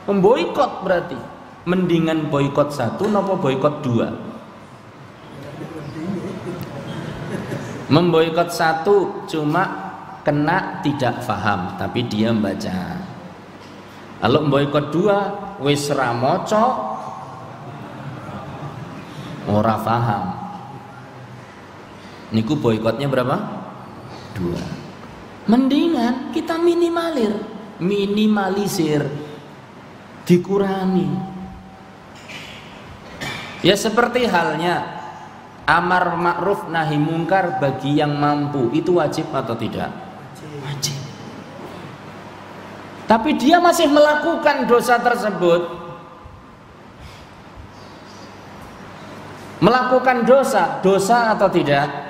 memboikot berarti. Mendingan boikot 1 napa boikot 2? Memboikot satu cuma kena tidak faham tapi dia membaca. Kalau memboikot dua wis ra maca ora paham. Niku boikotnya berapa? 2. Mendingan kita minimalisir, dikurangi. Ya seperti halnya amar ma'ruf nahi mungkar bagi yang mampu, itu wajib atau tidak? Wajib. Tapi dia masih melakukan dosa tersebut. Melakukan dosa atau tidak?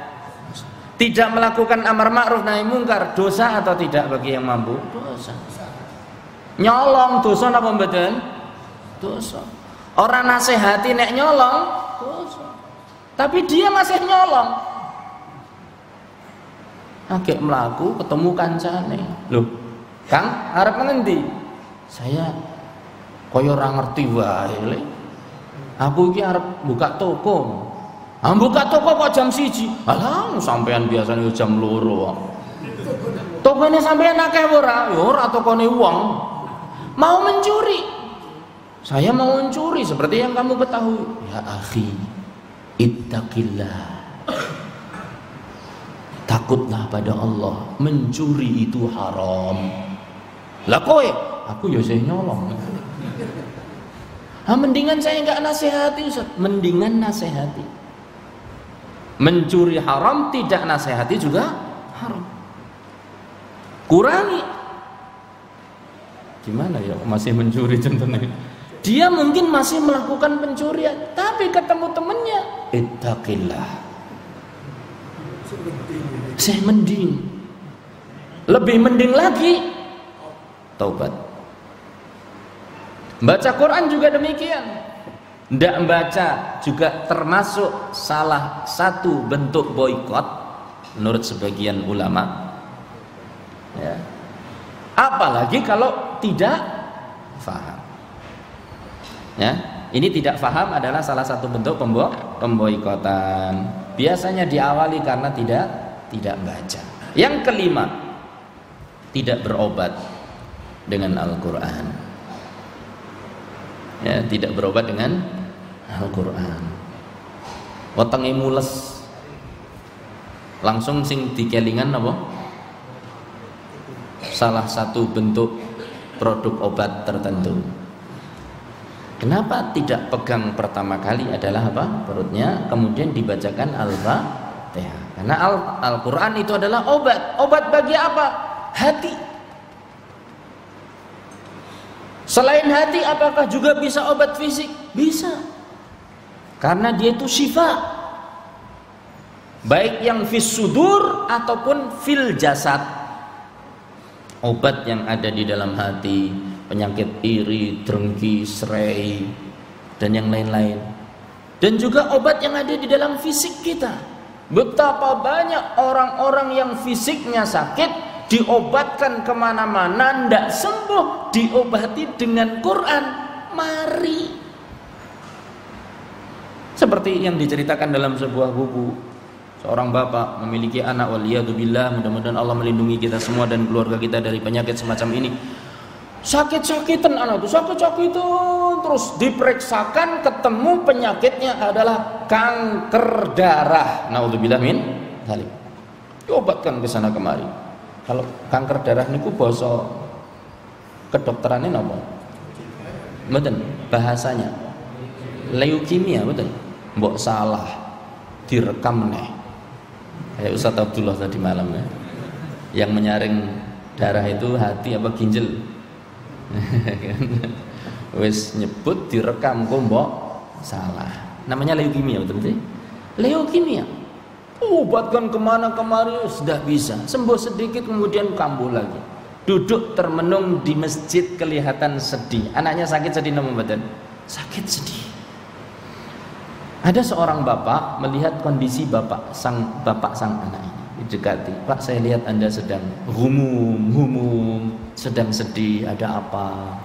Tidak melakukan amar ma'ruf nahi mungkar, dosa atau tidak bagi yang mampu? Dosa. Nyolong dosa napa mboten? Dosa. Orang nasihati nek nyolong dosa. Tapi dia masih nyolong. Agek mlaku ketemu kancane. Loh, Kang, arep ngendi? Saya kaya ora ngerti wae le. Aku iki arep buka toko. Buka toko kok jam 1. Alah, sampean biasanya jam 2. Tokone sampean akeh ora? Ya ora tokone wong. Mau mencuri. Saya mau mencuri seperti yang kamu ketahui. Ya akhi, ittaqillah. Takutlah pada Allah. Mencuri itu haram. Lah kowe, aku ya saya nyolong. Mendingan saya enggak nasihati Ustaz. Mendingan nasihati. Mencuri haram, tidak nasihati juga haram. Kurangi. Gimana ya masih mencuri contohnya? Dia mungkin masih melakukan pencurian, tapi ketemu temennya, ittaqillah. Saya mending. Lebih mending lagi taubat. Baca Quran juga demikian. Tidak membaca juga termasuk salah satu bentuk boikot menurut sebagian ulama. Ya. Apalagi kalau tidak faham. Ya, ini tidak faham adalah salah satu bentuk pemboikotan. Biasanya diawali karena tidak baca. Yang kelima, tidak berobat dengan Al-Quran. Ya, tidak berobat dengan Al-Quran. Wetenge mules. Langsung sing dikelingan apa? Salah satu bentuk produk obat tertentu. Kenapa tidak pegang pertama kali adalah apa? Perutnya, kemudian dibacakan Al-Fatihah. Karena Al-Quran itu adalah obat. Obat bagi apa? Hati. Selain hati, apakah juga bisa obat fisik? Bisa. Karena dia itu syifa. Baik yang fis sudur ataupun fil jasad. Obat yang ada di dalam hati, penyakit iri, drengki, serai, dan yang lain-lain. Dan juga obat yang ada di dalam fisik kita. Betapa banyak orang-orang yang fisiknya sakit, diobatkan kemana-mana, ndak sembuh, diobati dengan Quran. Mari. Seperti yang diceritakan dalam sebuah buku. Seorang bapak memiliki anak, waliyadzubillah, mudah-mudahan Allah melindungi kita semua dan keluarga kita dari penyakit semacam ini. Sakit-sakitan anak itu, sakit-sakitan, terus diperiksakan, ketemu penyakitnya adalah kanker darah. Naudzubillah min dzalik. Diobatkan ke sana kemari. Kalau kanker darah niku basa kedokterannya napa? Mboten bahasanya. Leukemia mboten. Mbok salah direkam neh. Kayak Ustaz Abdullah tadi malam ya. Yang menyaring darah itu hati apa ginjal? Wis nyebut direkam kok mbok salah. Namanya leukemia betul betul. Leukemia. Obatkan kemana kemari sudah bisa. Sembuh sedikit kemudian kambuh lagi. Duduk termenung di masjid kelihatan sedih. Anaknya sakit sedih nama badan. Sakit sedih. Ada seorang bapak melihat kondisi bapak sang anak ini. Didekati. Pak, saya lihat Anda sedang humum, sedang sedih. Ada apa?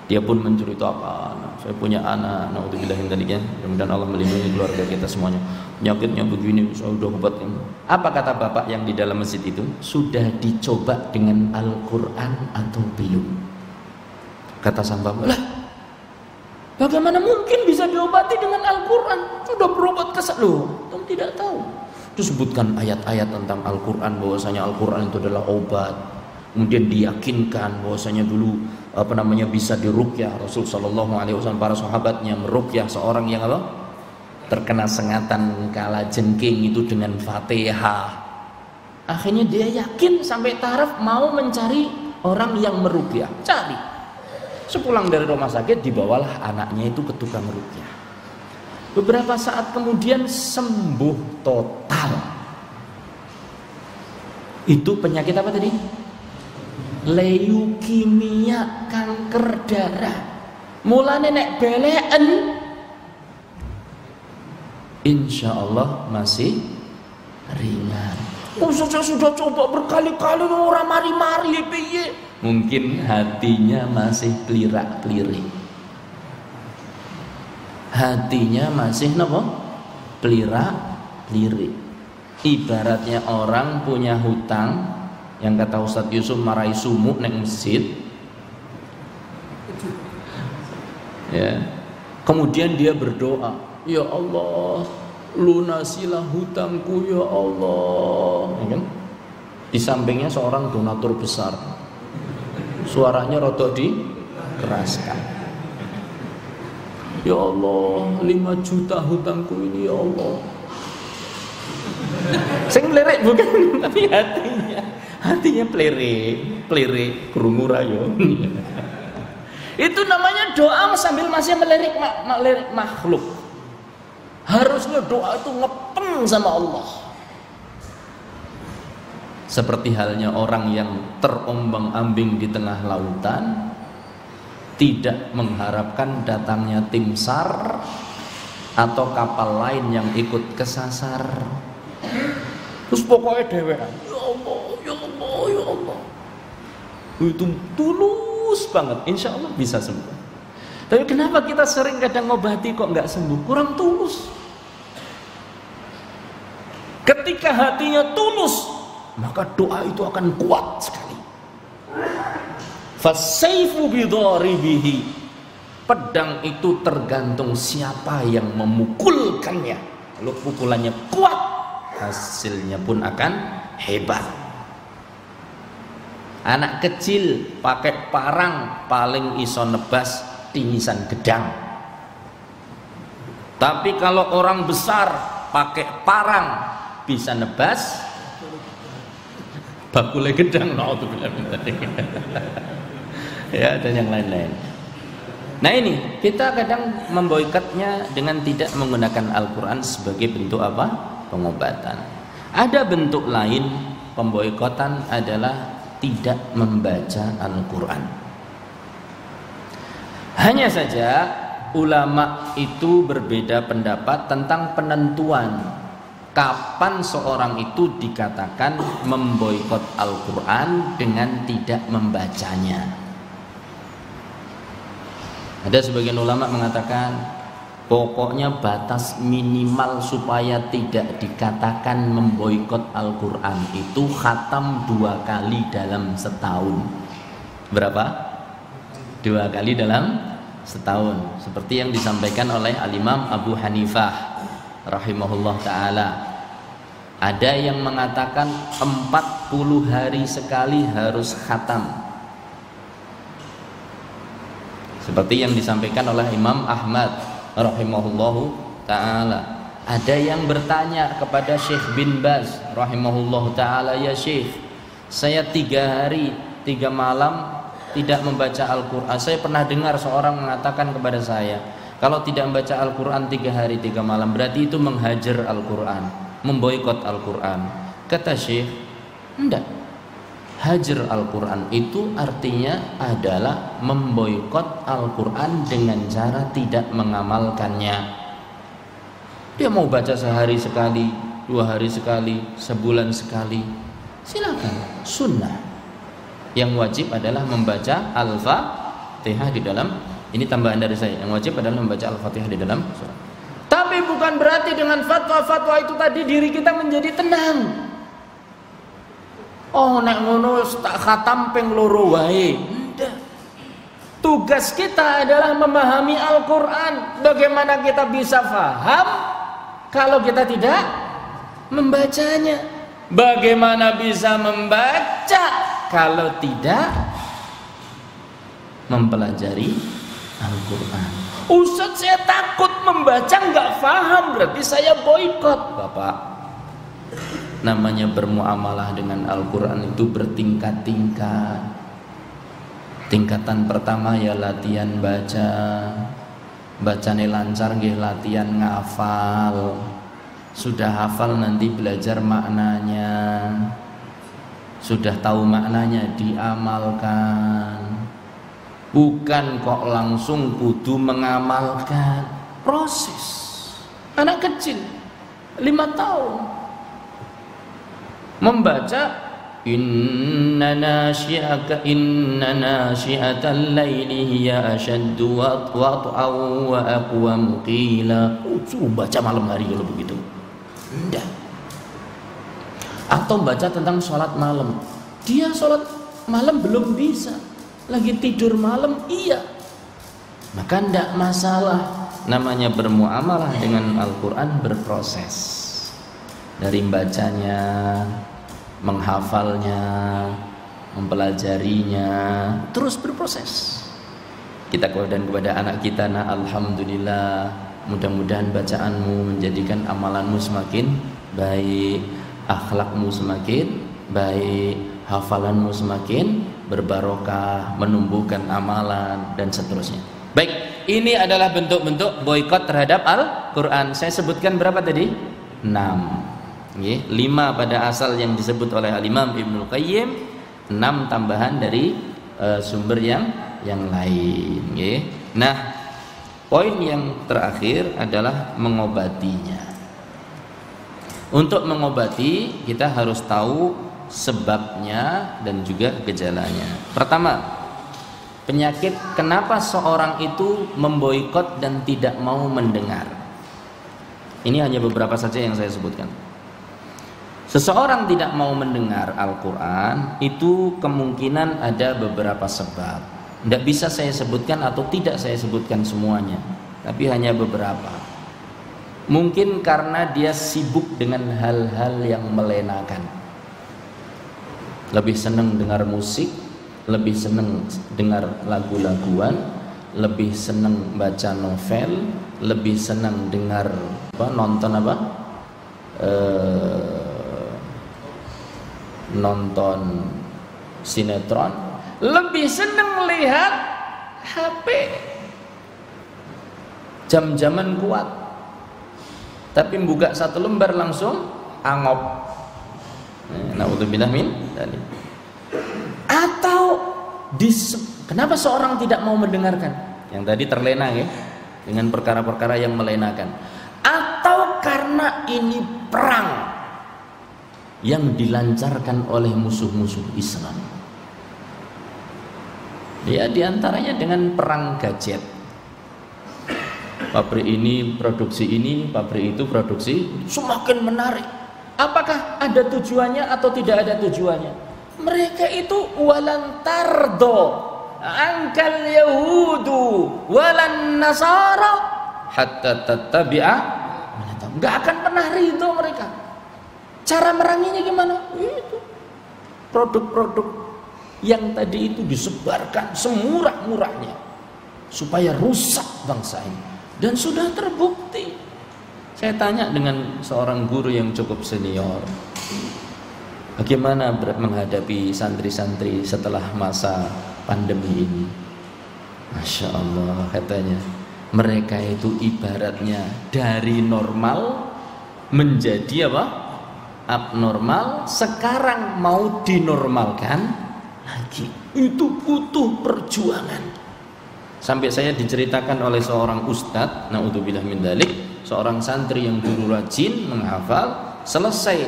Dia pun menceritakan, saya punya anak, naudzubillah min dzalik ya. Mudah-mudahan Allah melindungi keluarga kita semuanya. Penyakitnya begini, saya udah obatin. Apa kata bapak yang di dalam masjid itu? Sudah dicoba dengan Al-Quran atau belum? Kata sang bapak, lah bagaimana mungkin bisa diobati dengan Al-Quran? Sudah berobat kesat loh, kamu tidak tahu. Itu sebutkan ayat-ayat tentang Al-Quran, bahwasanya Al-Quran itu adalah obat. Kemudian diyakinkan bahwasanya dulu bisa diruqyah. Rasul sallallahu alaihi wasallam, para sahabatnya meruqyah seorang yang terkena sengatan kala jengking itu dengan Fatihah. Akhirnya dia yakin sampai taraf mau mencari orang yang meruqyah. Cari. Sepulang dari rumah sakit dibawalah anaknya itu ke tukang ruqyah. Beberapa saat kemudian sembuh total. Itu penyakit apa tadi? Leukemia, kanker darah. Mulane nek beleken insyaallah masih ringan. Saya sudah coba berkali-kali orang mari-mari piye. Mungkin hatinya masih plirak-plirik. Hatinya masih napa? Plirak-plirik. Ibaratnya orang punya hutang, yang kata Ustadz Yusuf marai sumuk neng masjid, ya. Kemudian dia berdoa, ya Allah, lunasilah hutangku ya Allah, ya kan? Di sampingnya seorang donatur besar, suaranya rodok dikeraskan, ya Allah, 5 juta hutangku ini ya Allah. Sing melirik bukan, tapi hatinya pelirik krungu rayo. Itu namanya doa sambil masih melirik makhluk. Harusnya doa itu ngepeng sama Allah. Seperti halnya orang yang terombang-ambing di tengah lautan, tidak mengharapkan datangnya tim SAR atau kapal lain yang ikut kesasar. Terus pokoknya dewean, ya Allah, ya Allah, ya Allah. Itu tulus banget, insya Allah bisa sembuh. Tapi kenapa kita sering kadang ngobati kok nggak sembuh? Kurang tulus. Ketika hatinya tulus, maka doa itu akan kuat sekali. Fasayfu bidharibihi. Pedang itu tergantung siapa yang memukulkannya. Kalau pukulannya kuat, hasilnya pun akan hebat. Anak kecil pakai parang paling iso nebas tingisan gedang. Tapi kalau orang besar pakai parang bisa nebas bakule gedang. Ya, dan yang lain-lain. Nah ini kita kadang memboikotnya dengan tidak menggunakan Al-Quran sebagai bentuk apa? Pengobatan. Ada bentuk lain pemboikotan adalah tidak membaca Al-Quran. Hanya saja ulama itu berbeda pendapat tentang penentuan kapan seorang itu dikatakan memboikot Al-Quran dengan tidak membacanya. Ada sebagian ulama mengatakan pokoknya batas minimal supaya tidak dikatakan memboikot Al-Quran itu khatam 2 kali dalam setahun. Berapa? 2 kali dalam setahun. Seperti yang disampaikan oleh Al-Imam Abu Hanifah rahimahullah ta'ala. Ada yang mengatakan 40 hari sekali harus khatam, seperti yang disampaikan oleh Imam Ahmad rahimahullahu ta'ala. Ada yang bertanya kepada Syekh bin Baz rahimahullahu ta'ala, ya Syekh, saya 3 hari 3 malam tidak membaca Al-Quran. Saya pernah dengar seorang mengatakan kepada saya, kalau tidak membaca Al-Quran 3 hari 3 malam berarti itu menghajar Al-Quran, memboikot Al-Quran. Kata Syekh, enggak. Hajar Al-Quran itu artinya adalah memboikot Al-Quran dengan cara tidak mengamalkannya. Dia mau baca sehari sekali, 2 hari sekali, sebulan sekali, silakan, sunnah. Yang wajib adalah membaca Al-Fatihah di dalam, ini tambahan dari saya, yang wajib adalah membaca Al-Fatihah di dalam sholat. Tapi bukan berarti dengan fatwa-fatwa itu tadi diri kita menjadi tenang. Oh nek ngono tak khatam ping loro wae. Ndak. Tugas kita adalah memahami Al-Qur'an. Bagaimana kita bisa paham kalau kita tidak membacanya? Bagaimana bisa membaca kalau tidak mempelajari Al-Qur'an? Ustaz, saya takut membaca nggak paham, berarti saya boikot. Bapak, namanya bermuamalah dengan Al-Quran itu bertingkat-tingkat. Tingkatan pertama ya latihan baca, bacane lancar nggih latihan ngafal. Sudah hafal nanti belajar maknanya. Sudah tahu maknanya diamalkan. Bukan kok langsung kudu mengamalkan. Proses. Anak kecil 5 tahun membaca inna nasyi'atal laili hiya ashaddu wat'an wa aqwamu qila. Baca malam hari kalau begitu. Enggak. Atau baca tentang sholat malam. Dia sholat malam belum bisa, lagi tidur malam, iya, maka tidak masalah. Namanya bermuamalah dengan Al-Quran berproses, dari bacanya, menghafalnya, mempelajarinya, terus berproses. Kita kepada anak kita, nah alhamdulillah, mudah-mudahan bacaanmu menjadikan amalanmu semakin baik, akhlakmu semakin baik, hafalanmu semakin berbarokah, menumbuhkan amalan, dan seterusnya. Baik, ini adalah bentuk-bentuk boikot terhadap Al-Quran. Saya sebutkan berapa tadi? 6. 5 pada asal yang disebut oleh Al-Imam Ibnul Qayyim, 6 tambahan dari sumber yang lain. Nah, poin yang terakhir adalah mengobatinya. Untuk mengobati kita harus tahu sebabnya dan juga gejalanya. Pertama, penyakit kenapa seorang itu memboikot dan tidak mau mendengar. Ini hanya beberapa saja yang saya sebutkan. Seseorang tidak mau mendengar Al-Quran itu kemungkinan ada beberapa sebab. Tidak bisa saya sebutkan atau tidak saya sebutkan semuanya, tapi hanya beberapa. Mungkin karena dia sibuk dengan hal-hal yang melenakan. Lebih senang dengar musik, lebih senang dengar lagu-laguan, lebih senang baca novel, lebih senang dengar nonton sinetron, lebih senang lihat HP. Jam-jaman kuat, tapi buka satu lembar langsung angop. Na'udzubillah min dzalik. Atau kenapa seorang tidak mau mendengarkan? Yang tadi terlena ya, dengan perkara-perkara yang melenakan. Atau karena ini perang yang dilancarkan oleh musuh-musuh Islam. Ya, diantaranya dengan perang gadget. Pabrik ini produksi ini, pabrik itu produksi, semakin menarik. Apakah ada tujuannya atau tidak ada tujuannya? Mereka itu walantardo angkal yahudu walan nasara hatta tattabi'a. Enggak akan pernah ridho mereka. Cara meranginya gimana? Itu produk-produk yang tadi itu disebarkan semurah-murahnya supaya rusak bangsa ini, dan sudah terbukti. Saya tanya dengan seorang guru yang cukup senior, bagaimana menghadapi santri-santri setelah masa pandemi ini? Masya Allah, katanya mereka itu ibaratnya dari normal menjadi apa? Abnormal, sekarang mau dinormalkan lagi. Itu butuh perjuangan. Sampai saya diceritakan oleh seorang ustadz, na'udzubillah min dzalik, seorang santri yang dulu rajin menghafal, selesai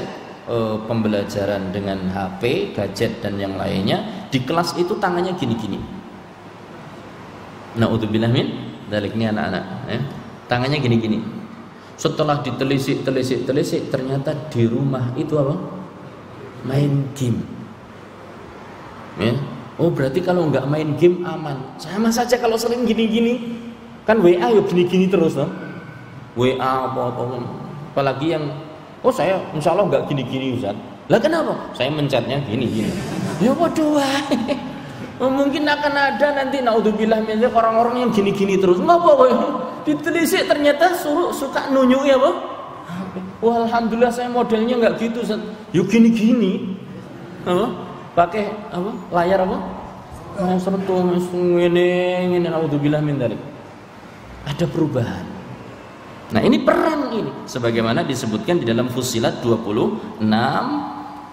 pembelajaran dengan HP, gadget dan yang lainnya, di kelas itu tangannya gini-gini. Naudzubillah min dzalik, ini anak-anak ya. Tangannya gini-gini. Setelah ditelisik ternyata di rumah itu apa? Main game. Ya. Oh berarti kalau nggak main game aman. Sama saja kalau sering gini-gini. Kan WA yuk gini-gini terus loh. WA apa-apa. Apalagi yang saya insya Allah nggak gini-gini Ustaz. Lah kenapa? Saya mencatnya gini-gini. Ya waduh. Mungkin akan ada nanti naudzubillah min dzalik orang-orang yang gini-gini terus. Ngapa kowe? Ditelisik ternyata suka nunjuk ya, Bang. Wah, alhamdulillah saya modelnya enggak gitu, Ustaz. Yuk gini-gini. Apa? Pakai apa? Layar apa? Sertu ngene naudzubillah min dzalik. Ada perubahan. Nah, ini perang ini sebagaimana disebutkan di dalam Fussilat 26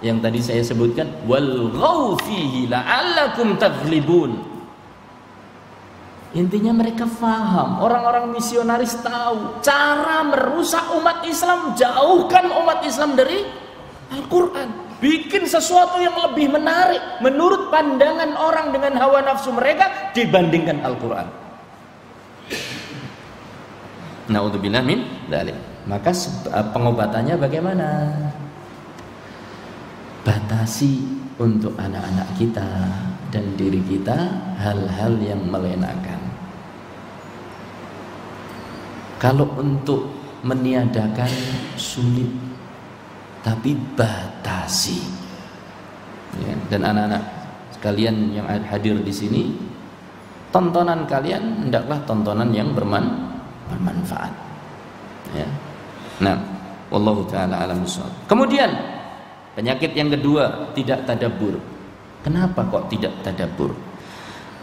yang tadi saya sebutkan, wal ghaw fihi la'allakum taghlibun. Intinya mereka faham, orang-orang misionaris tahu cara merusak umat Islam, jauhkan umat Islam dari Al-Quran, bikin sesuatu yang lebih menarik menurut pandangan orang dengan hawa nafsu mereka dibandingkan Al-Quran. Na'udzubillah min dzalik. Maka pengobatannya bagaimana? Batasi untuk anak-anak kita dan diri kita hal-hal yang melenakan. Kalau untuk meniadakan sulit, tapi batasi. Ya, dan anak-anak sekalian yang hadir di sini, tontonan kalian hendaklah tontonan yang bermanfaat. Ya. Nah, wallahu taala alam bissawab. Kemudian penyakit yang kedua, tidak tadabbur. Kenapa kok tidak tadabbur?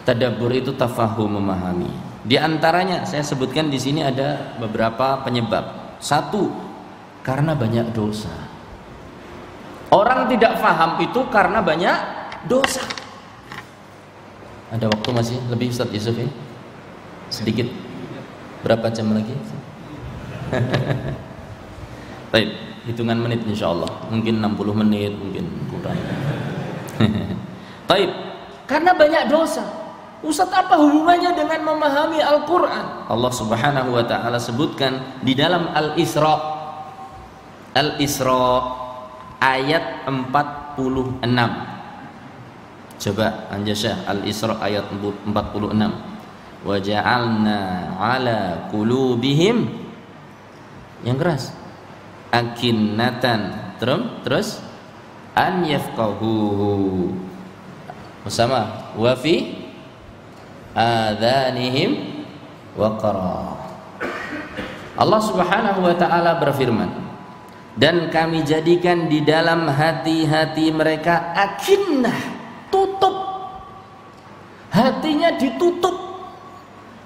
Tadabbur itu tafahum, memahami. Di antaranya saya sebutkan di sini ada beberapa penyebab. Satu, karena banyak dosa. Orang tidak faham itu karena banyak dosa. Ada waktu masih lebih Ustaz Yusuf ya? Sedikit. Berapa jam lagi? Baik. Hitungan menit insyaallah, mungkin 60 menit, mungkin kurang. Taib, karena banyak dosa. Ustaz, apa hubungannya dengan memahami Al-Quran? Allah Subhanahu wa ta'ala sebutkan di dalam Al-Isra ayat 46. Coba Anjasya, Al-Isra ayat 46. Wa ja'alna ala qulubihim, yang keras, akinnatan, terus an yafqahuhu, bersama wa fi adhanihim waqara. Allah Subhanahu wa taala berfirman, dan kami jadikan di dalam hati-hati mereka akinnah, tutup, hatinya ditutup,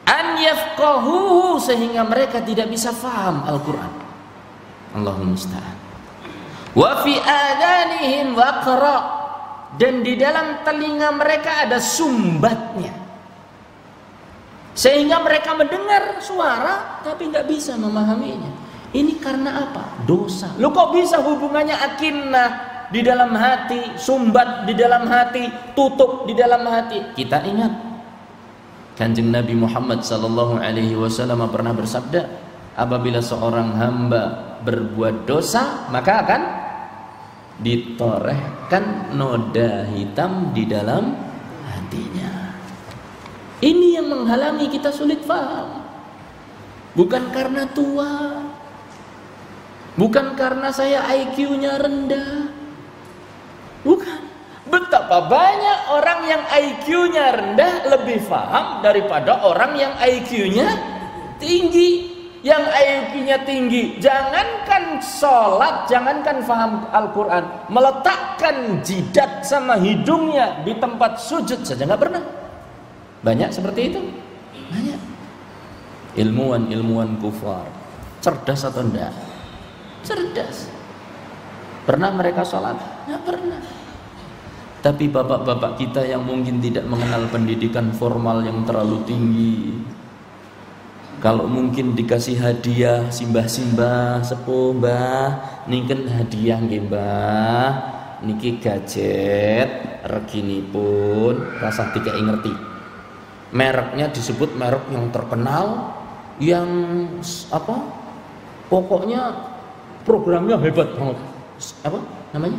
an yafqahuhu, sehingga mereka tidak bisa faham Al-Quran. Allahumma musta'an. Wa fi adhanihim waqra, dan di dalam telinga mereka ada sumbatnya, sehingga mereka mendengar suara tapi nggak bisa memahaminya. Ini karena apa? Dosa. Lu kok bisa hubungannya akinnah di dalam hati, sumbat di dalam hati, tutup di dalam hati? Kita ingat Kanjeng Nabi Muhammad sallallahu alaihi wasallam pernah bersabda, apabila seorang hamba berbuat dosa, maka akan ditorehkan noda hitam di dalam hatinya. Ini yang menghalangi kita sulit paham. Bukan karena tua, bukan karena saya IQ-nya rendah, bukan. Betapa banyak orang yang IQ-nya rendah lebih paham daripada orang yang IQ-nya tinggi. Yang IQ-nya tinggi, jangankan sholat, jangankan faham Al-Quran, meletakkan jidat sama hidungnya di tempat sujud saja nggak pernah. Banyak seperti itu, banyak. Ilmuwan kufar, cerdas atau enggak? Cerdas. Pernah mereka sholat? Nggak pernah. Tapi bapak-bapak kita yang mungkin tidak mengenal pendidikan formal yang terlalu tinggi, kalau mungkin dikasih hadiah simbah-simbah sepuh, mbah niken hadiah nggih mbah, niki gadget reginipun rasa dikai ngerti. mereknya disebut merek yang terkenal, yang apa? Pokoknya programnya hebat banget. Apa namanya?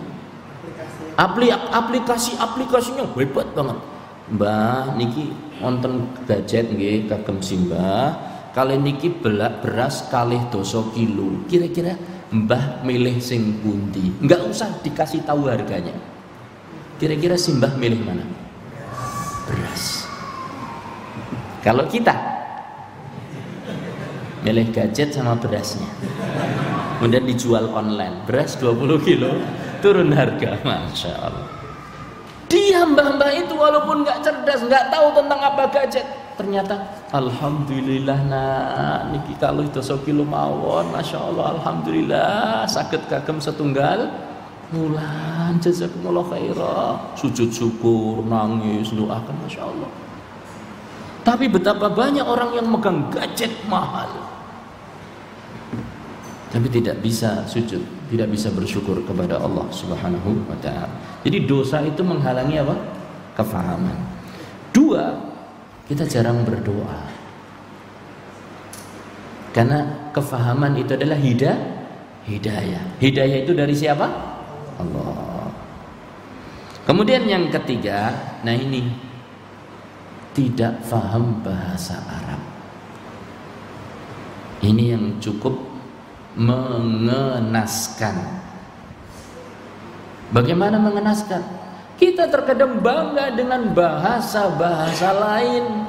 Aplikasinya hebat banget. Mbah niki wonten gadget nggih kagem simbah. Kali niki beras kalih doso kilo. Kira-kira mbah milih sing pundi? Enggak usah dikasih tahu harganya. Kira-kira simbah milih mana? Beras. Kalau kita milih gadget sama berasnya. Kemudian dijual online. Beras 20 kilo turun harga. Masya Allah. Dia mbah-mbah itu walaupun nggak cerdas, nggak tahu tentang apa gadget, ternyata alhamdulillah nak niki kalau doso kilo mawon, masya Allah, alhamdulillah sakit kagem setunggal mulan, jazakumullah khairah, sujud syukur, nangis, doakan, masya Allah. Tapi betapa banyak orang yang megang gadget mahal, tapi tidak bisa sujud, tidak bisa bersyukur kepada Allah Subhanahu wa ta'ala. Jadi dosa itu menghalangi apa? Kefahaman. Dua, kita jarang berdoa. Karena kefahaman itu adalah hidayah. Hidayah itu dari siapa? Allah. Kemudian yang ketiga, nah ini tidak faham bahasa Arab. Ini yang cukup mengenaskan. Bagaimana mengenaskan? Kita terkadang bangga dengan bahasa-bahasa lain,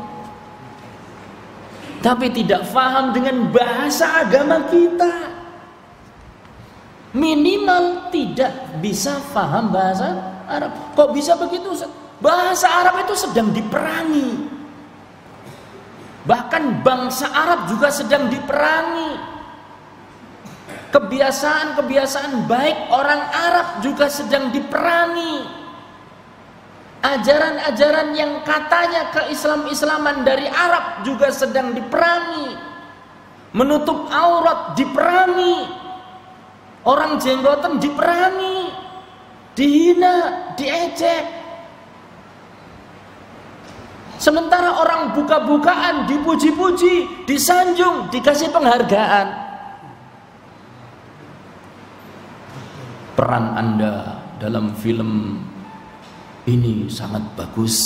tapi tidak faham dengan bahasa agama kita. Minimal tidak bisa faham bahasa Arab. Kok bisa begitu? Bahasa Arab itu sedang diperangi. Bahkan bangsa Arab juga sedang diperangi. Kebiasaan-kebiasaan baik orang Arab juga sedang diperangi. Ajaran-ajaran yang katanya keislam-islaman dari Arab juga sedang diperangi. Menutup aurat diperangi. Orang jenggotan diperangi. Dihina, diejek. Sementara orang buka-bukaan dipuji-puji, disanjung, dikasih penghargaan. Peran Anda dalam film ini sangat bagus,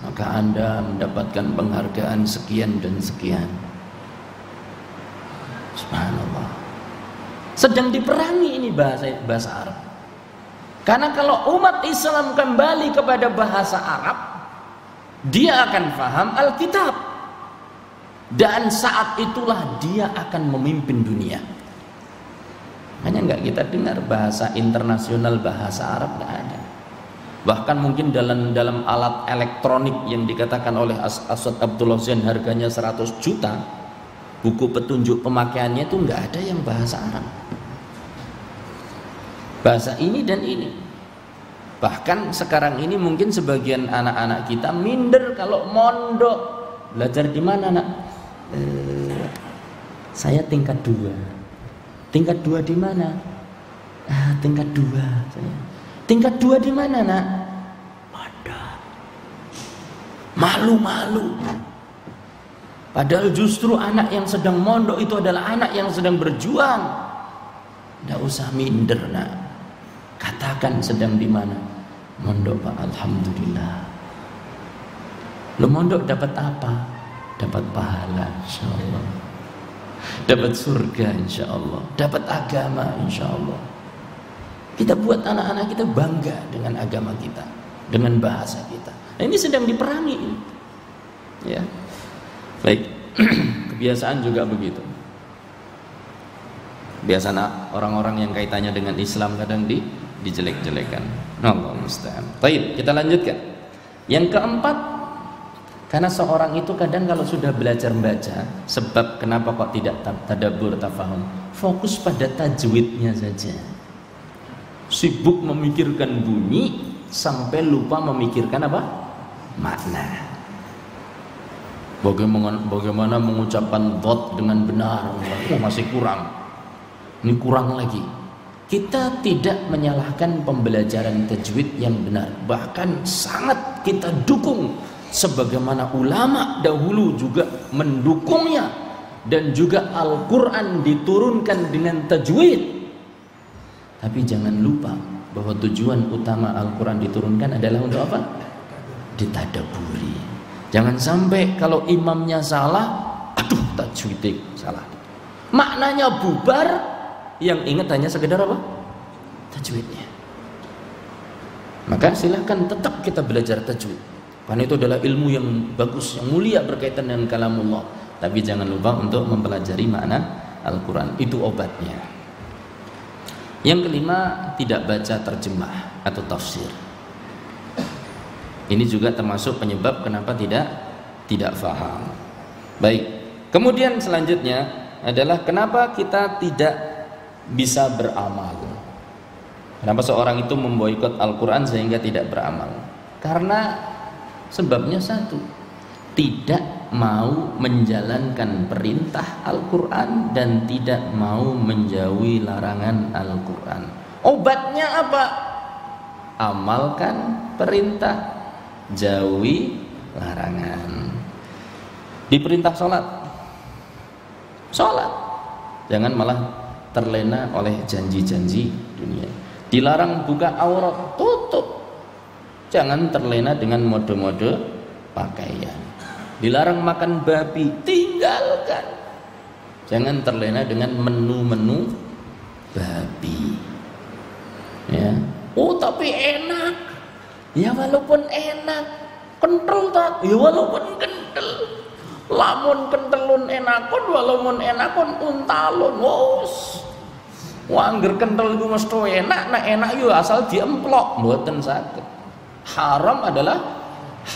maka Anda mendapatkan penghargaan sekian dan sekian. Subhanallah. Sedang diperangi ini bahasa Arab. Karena kalau umat Islam kembali kepada bahasa Arab, dia akan faham Alkitab, dan saat itulah dia akan memimpin dunia. Hanya enggak kita dengar bahasa internasional, bahasa Arab enggak ada. Bahkan mungkin dalam alat elektronik yang dikatakan oleh Asad Abdullah Zain harganya 100 juta, buku petunjuk pemakaiannya itu enggak ada yang bahasa Arab. Bahasa ini dan ini. Bahkan sekarang ini mungkin sebagian anak-anak kita minder kalau mondok. Belajar di mana, Nak? Saya tingkat 2. Tingkat 2 di mana? Tingkat 2 saya. Tingkat 2 di mana, Nak? Ada. Malu-malu. Padahal justru anak yang sedang mondok itu adalah anak yang sedang berjuang. Tidak usah minder, Nak. Katakan sedang di mana? Mondok, Pak. Alhamdulillah. Lo mondok dapat apa? Dapat pahala, insyaallah. Dapat surga insyaallah, dapat agama insyaallah. Kita buat anak-anak kita bangga dengan agama kita, dengan bahasa kita. Nah, ini sedang diperangi ini. Ya. Baik. Kebiasaan juga begitu. Biasanya orang-orang yang kaitannya dengan Islam kadang dijelek-jelekan. Allah musta'an. Baik, kita lanjutkan. Yang keempat, karena seorang itu kadang kalau sudah belajar membaca, sebab kenapa kok tidak tadabbur, tafahum, fokus pada tajwidnya saja. Sibuk memikirkan bunyi sampai lupa memikirkan apa? Makna. Bagaimana mengucapkan dot dengan benar? Masih kurang. Ini kurang lagi. Kita tidak menyalahkan pembelajaran tajwid yang benar, bahkan sangat kita dukung sebagaimana ulama dahulu juga mendukungnya, dan juga Al-Quran diturunkan dengan tajwid. Tapi jangan lupa bahwa tujuan utama Al-Quran diturunkan adalah untuk apa? Ditadaburi. Jangan sampai kalau imamnya salah, aduh tajwid salah, maknanya bubar, yang ingat hanya sekedar apa? Tajwidnya. Maka silahkan tetap kita belajar tajwid, karena itu adalah ilmu yang bagus, yang mulia berkaitan dengan kalamullah. Tapi jangan lupa untuk mempelajari makna Al-Quran, itu obatnya. Yang kelima, tidak baca terjemah atau tafsir. Ini juga termasuk penyebab kenapa tidak faham. Baik. Kemudian selanjutnya adalah kenapa kita tidak bisa beramal. Kenapa seorang itu memboikot Al-Quran sehingga tidak beramal? Karena sebabnya satu, tidak mau menjalankan perintah Al-Quran dan tidak mau menjauhi larangan Al-Quran. Obatnya apa? Amalkan perintah, jauhi larangan. Diperintah sholat, jangan malah terlena oleh janji-janji dunia. Dilarang buka aurat, tutup, jangan terlena dengan mode-mode pakaian. Dilarang makan babi, tinggalkan, jangan terlena dengan menu-menu babi. Ya, oh tapi enak, ya walaupun enak, kental tak, ya walaupun kental. Lamun kentelun enakon, walaupun enakon untalun, wos. Wangger kental itu mesti enak, nah enak yo asal diemplok, mboten saged. Haram adalah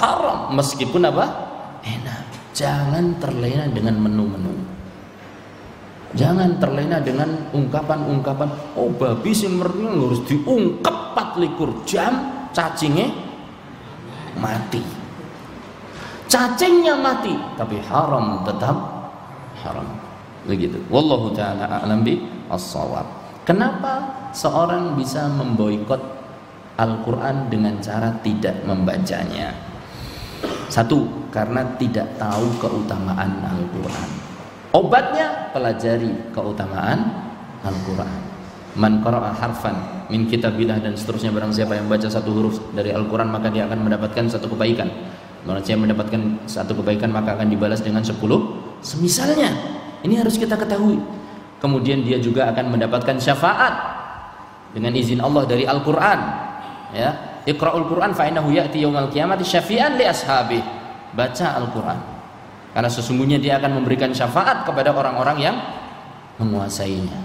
haram meskipun apa? Enak. Jangan terlena dengan menu-menu. Jangan terlena dengan ungkapan-ungkapan, oh babi sing mrene harus diungkep 24 jam, cacingnya mati. Cacingnya mati, tapi haram tetap haram. Begitu. Wallahu taala a'lam bis-shawab. Kenapa seorang bisa memboikot Al-Quran dengan cara tidak membacanya? Satu, karena tidak tahu keutamaan Al-Quran. Obatnya, pelajari keutamaan Al-Quran. Man qara'a harfan min kitabillah, dan seterusnya, barang siapa yang baca satu huruf dari Al-Quran maka dia akan mendapatkan satu kebaikan. Barang siapa mendapatkan satu kebaikan maka akan dibalas dengan 10 semisalnya. Ini harus kita ketahui. Kemudian dia juga akan mendapatkan syafaat dengan izin Allah dari Al-Quran. Ya, Iqra'ul Quran fa innahu ya'ti yaumal qiyamati syafi'an li ashabi. Baca Al-Quran, karena sesungguhnya dia akan memberikan syafaat kepada orang-orang yang menguasainya.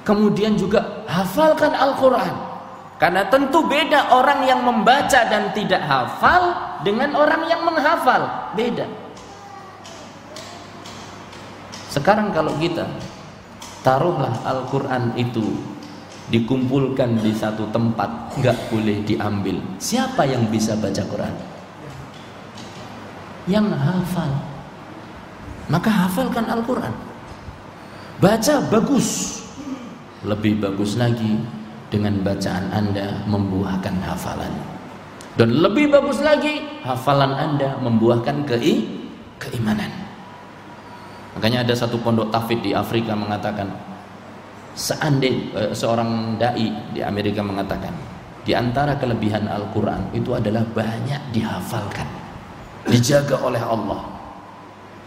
Kemudian juga hafalkan Al-Quran, karena tentu beda orang yang membaca dan tidak hafal dengan orang yang menghafal, beda. Sekarang kalau kita taruhlah Al-Quran itu dikumpulkan di satu tempat, nggak boleh diambil, siapa yang bisa baca Quran? Yang hafal. Maka hafalkan Al-Quran, baca bagus, lebih bagus lagi dengan bacaan Anda membuahkan hafalan, dan lebih bagus lagi hafalan Anda membuahkan keimanan. Makanya ada satu pondok tahfidz di Afrika mengatakan, seandainya seorang dai di Amerika mengatakan, di antara kelebihan Al-Quran itu adalah banyak dihafalkan, dijaga oleh Allah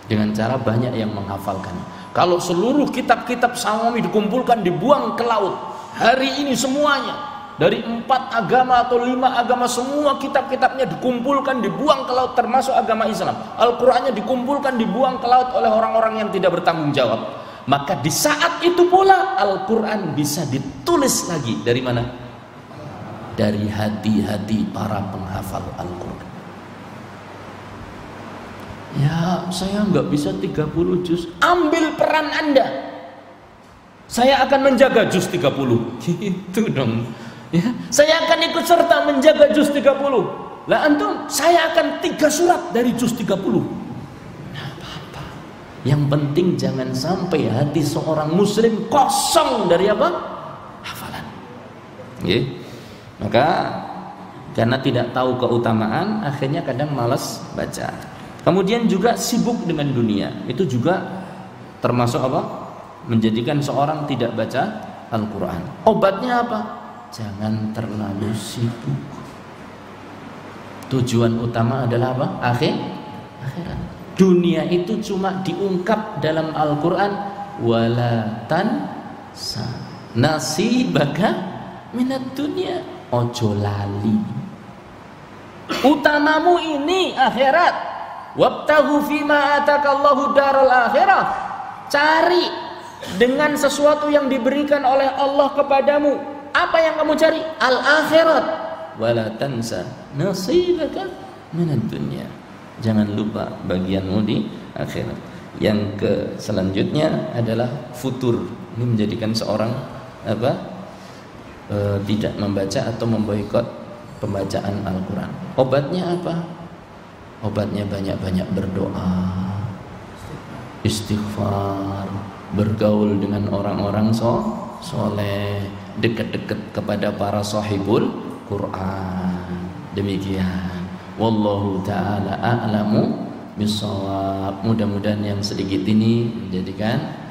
dengan cara banyak yang menghafalkan. Kalau seluruh kitab-kitab Samawi dikumpulkan dibuang ke laut hari ini semuanya, dari 4 agama atau 5 agama, semua kitab-kitabnya dikumpulkan dibuang ke laut, termasuk agama Islam, Al-Qurannya dikumpulkan dibuang ke laut oleh orang-orang yang tidak bertanggung jawab, maka di saat itu pula Al-Quran bisa ditulis lagi dari mana? Dari hati-hati para penghafal Al-Quran. Ya, saya nggak bisa 30 juz. Ambil peran Anda. Saya akan menjaga juz 30. Gitu dong. Ya, saya akan ikut serta menjaga juz 30. Lah antum, saya akan 3 surat dari juz 30. Nah, apa-apa. Yang penting jangan sampai hati seorang muslim kosong dari apa? Hafalan. Ya. Maka karena tidak tahu keutamaan, akhirnya kadang malas baca. Kemudian juga sibuk dengan dunia, itu juga termasuk apa? Menjadikan seorang tidak baca Al-Quran. Obatnya apa? Jangan terlalu sibuk. Tujuan utama adalah apa? Akhirat. Dunia itu cuma diungkap dalam Al-Quran. Wala tansa nasibaka minad dunya. Ojo lali. Utamamu ini akhirat. Wabtaghu fima atakallahu daral akhirah. Cari dengan sesuatu yang diberikan oleh Allah kepadamu. Apa yang kamu cari? Al-akhirat. Wala tansa nasibaka minad dunya. Jangan lupa bagianmu di akhirat. Yang ke selanjutnya adalah futur. Ini menjadikan seorang tidak membaca atau memboikot pembacaan Al-Quran. Obatnya apa? Obatnya banyak-banyak berdoa, istighfar, bergaul dengan orang-orang soleh, dekat-dekat kepada para sahibul Quran. Demikian. Wallahu ta'ala a'lamu bisawab. Mudah-mudahan yang sedikit ini menjadikan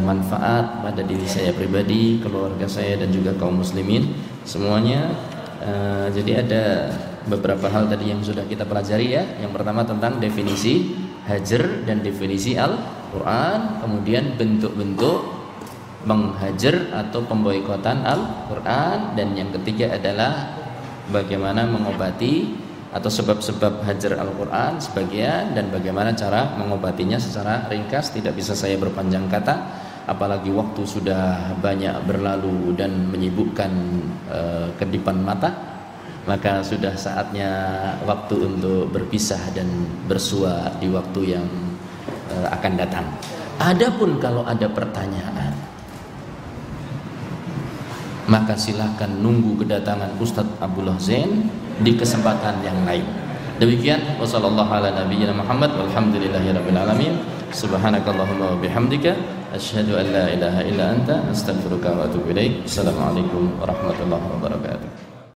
manfaat pada diri saya pribadi, keluarga saya dan juga kaum muslimin semuanya. Jadi ada beberapa hal tadi yang sudah kita pelajari ya. Yang pertama tentang definisi hajar dan definisi Al-Quran, kemudian bentuk-bentuk menghajar atau pemboikotan Al-Quran, dan yang ketiga adalah bagaimana mengobati atau sebab-sebab hajar Al-Quran sebagian, dan bagaimana cara mengobatinya secara ringkas. Tidak bisa saya berpanjang kata, apalagi waktu sudah banyak berlalu dan menyibukkan kedipan mata. Maka sudah saatnya waktu untuk berpisah dan bersua di waktu yang akan datang. Adapun kalau ada pertanyaan, maka silakan nunggu kedatangan Ustadz Abdullah Zain di kesempatan yang lain. Demikian, wassallallahu ala nabiyyina Muhammad walhamdulillahirabbil alamin. Subhanakallahumma wa bihamdika asyhadu an la ilaha illa anta astaghfiruka wa atubu ilaik. Assalamualaikum warahmatullahi wabarakatuh.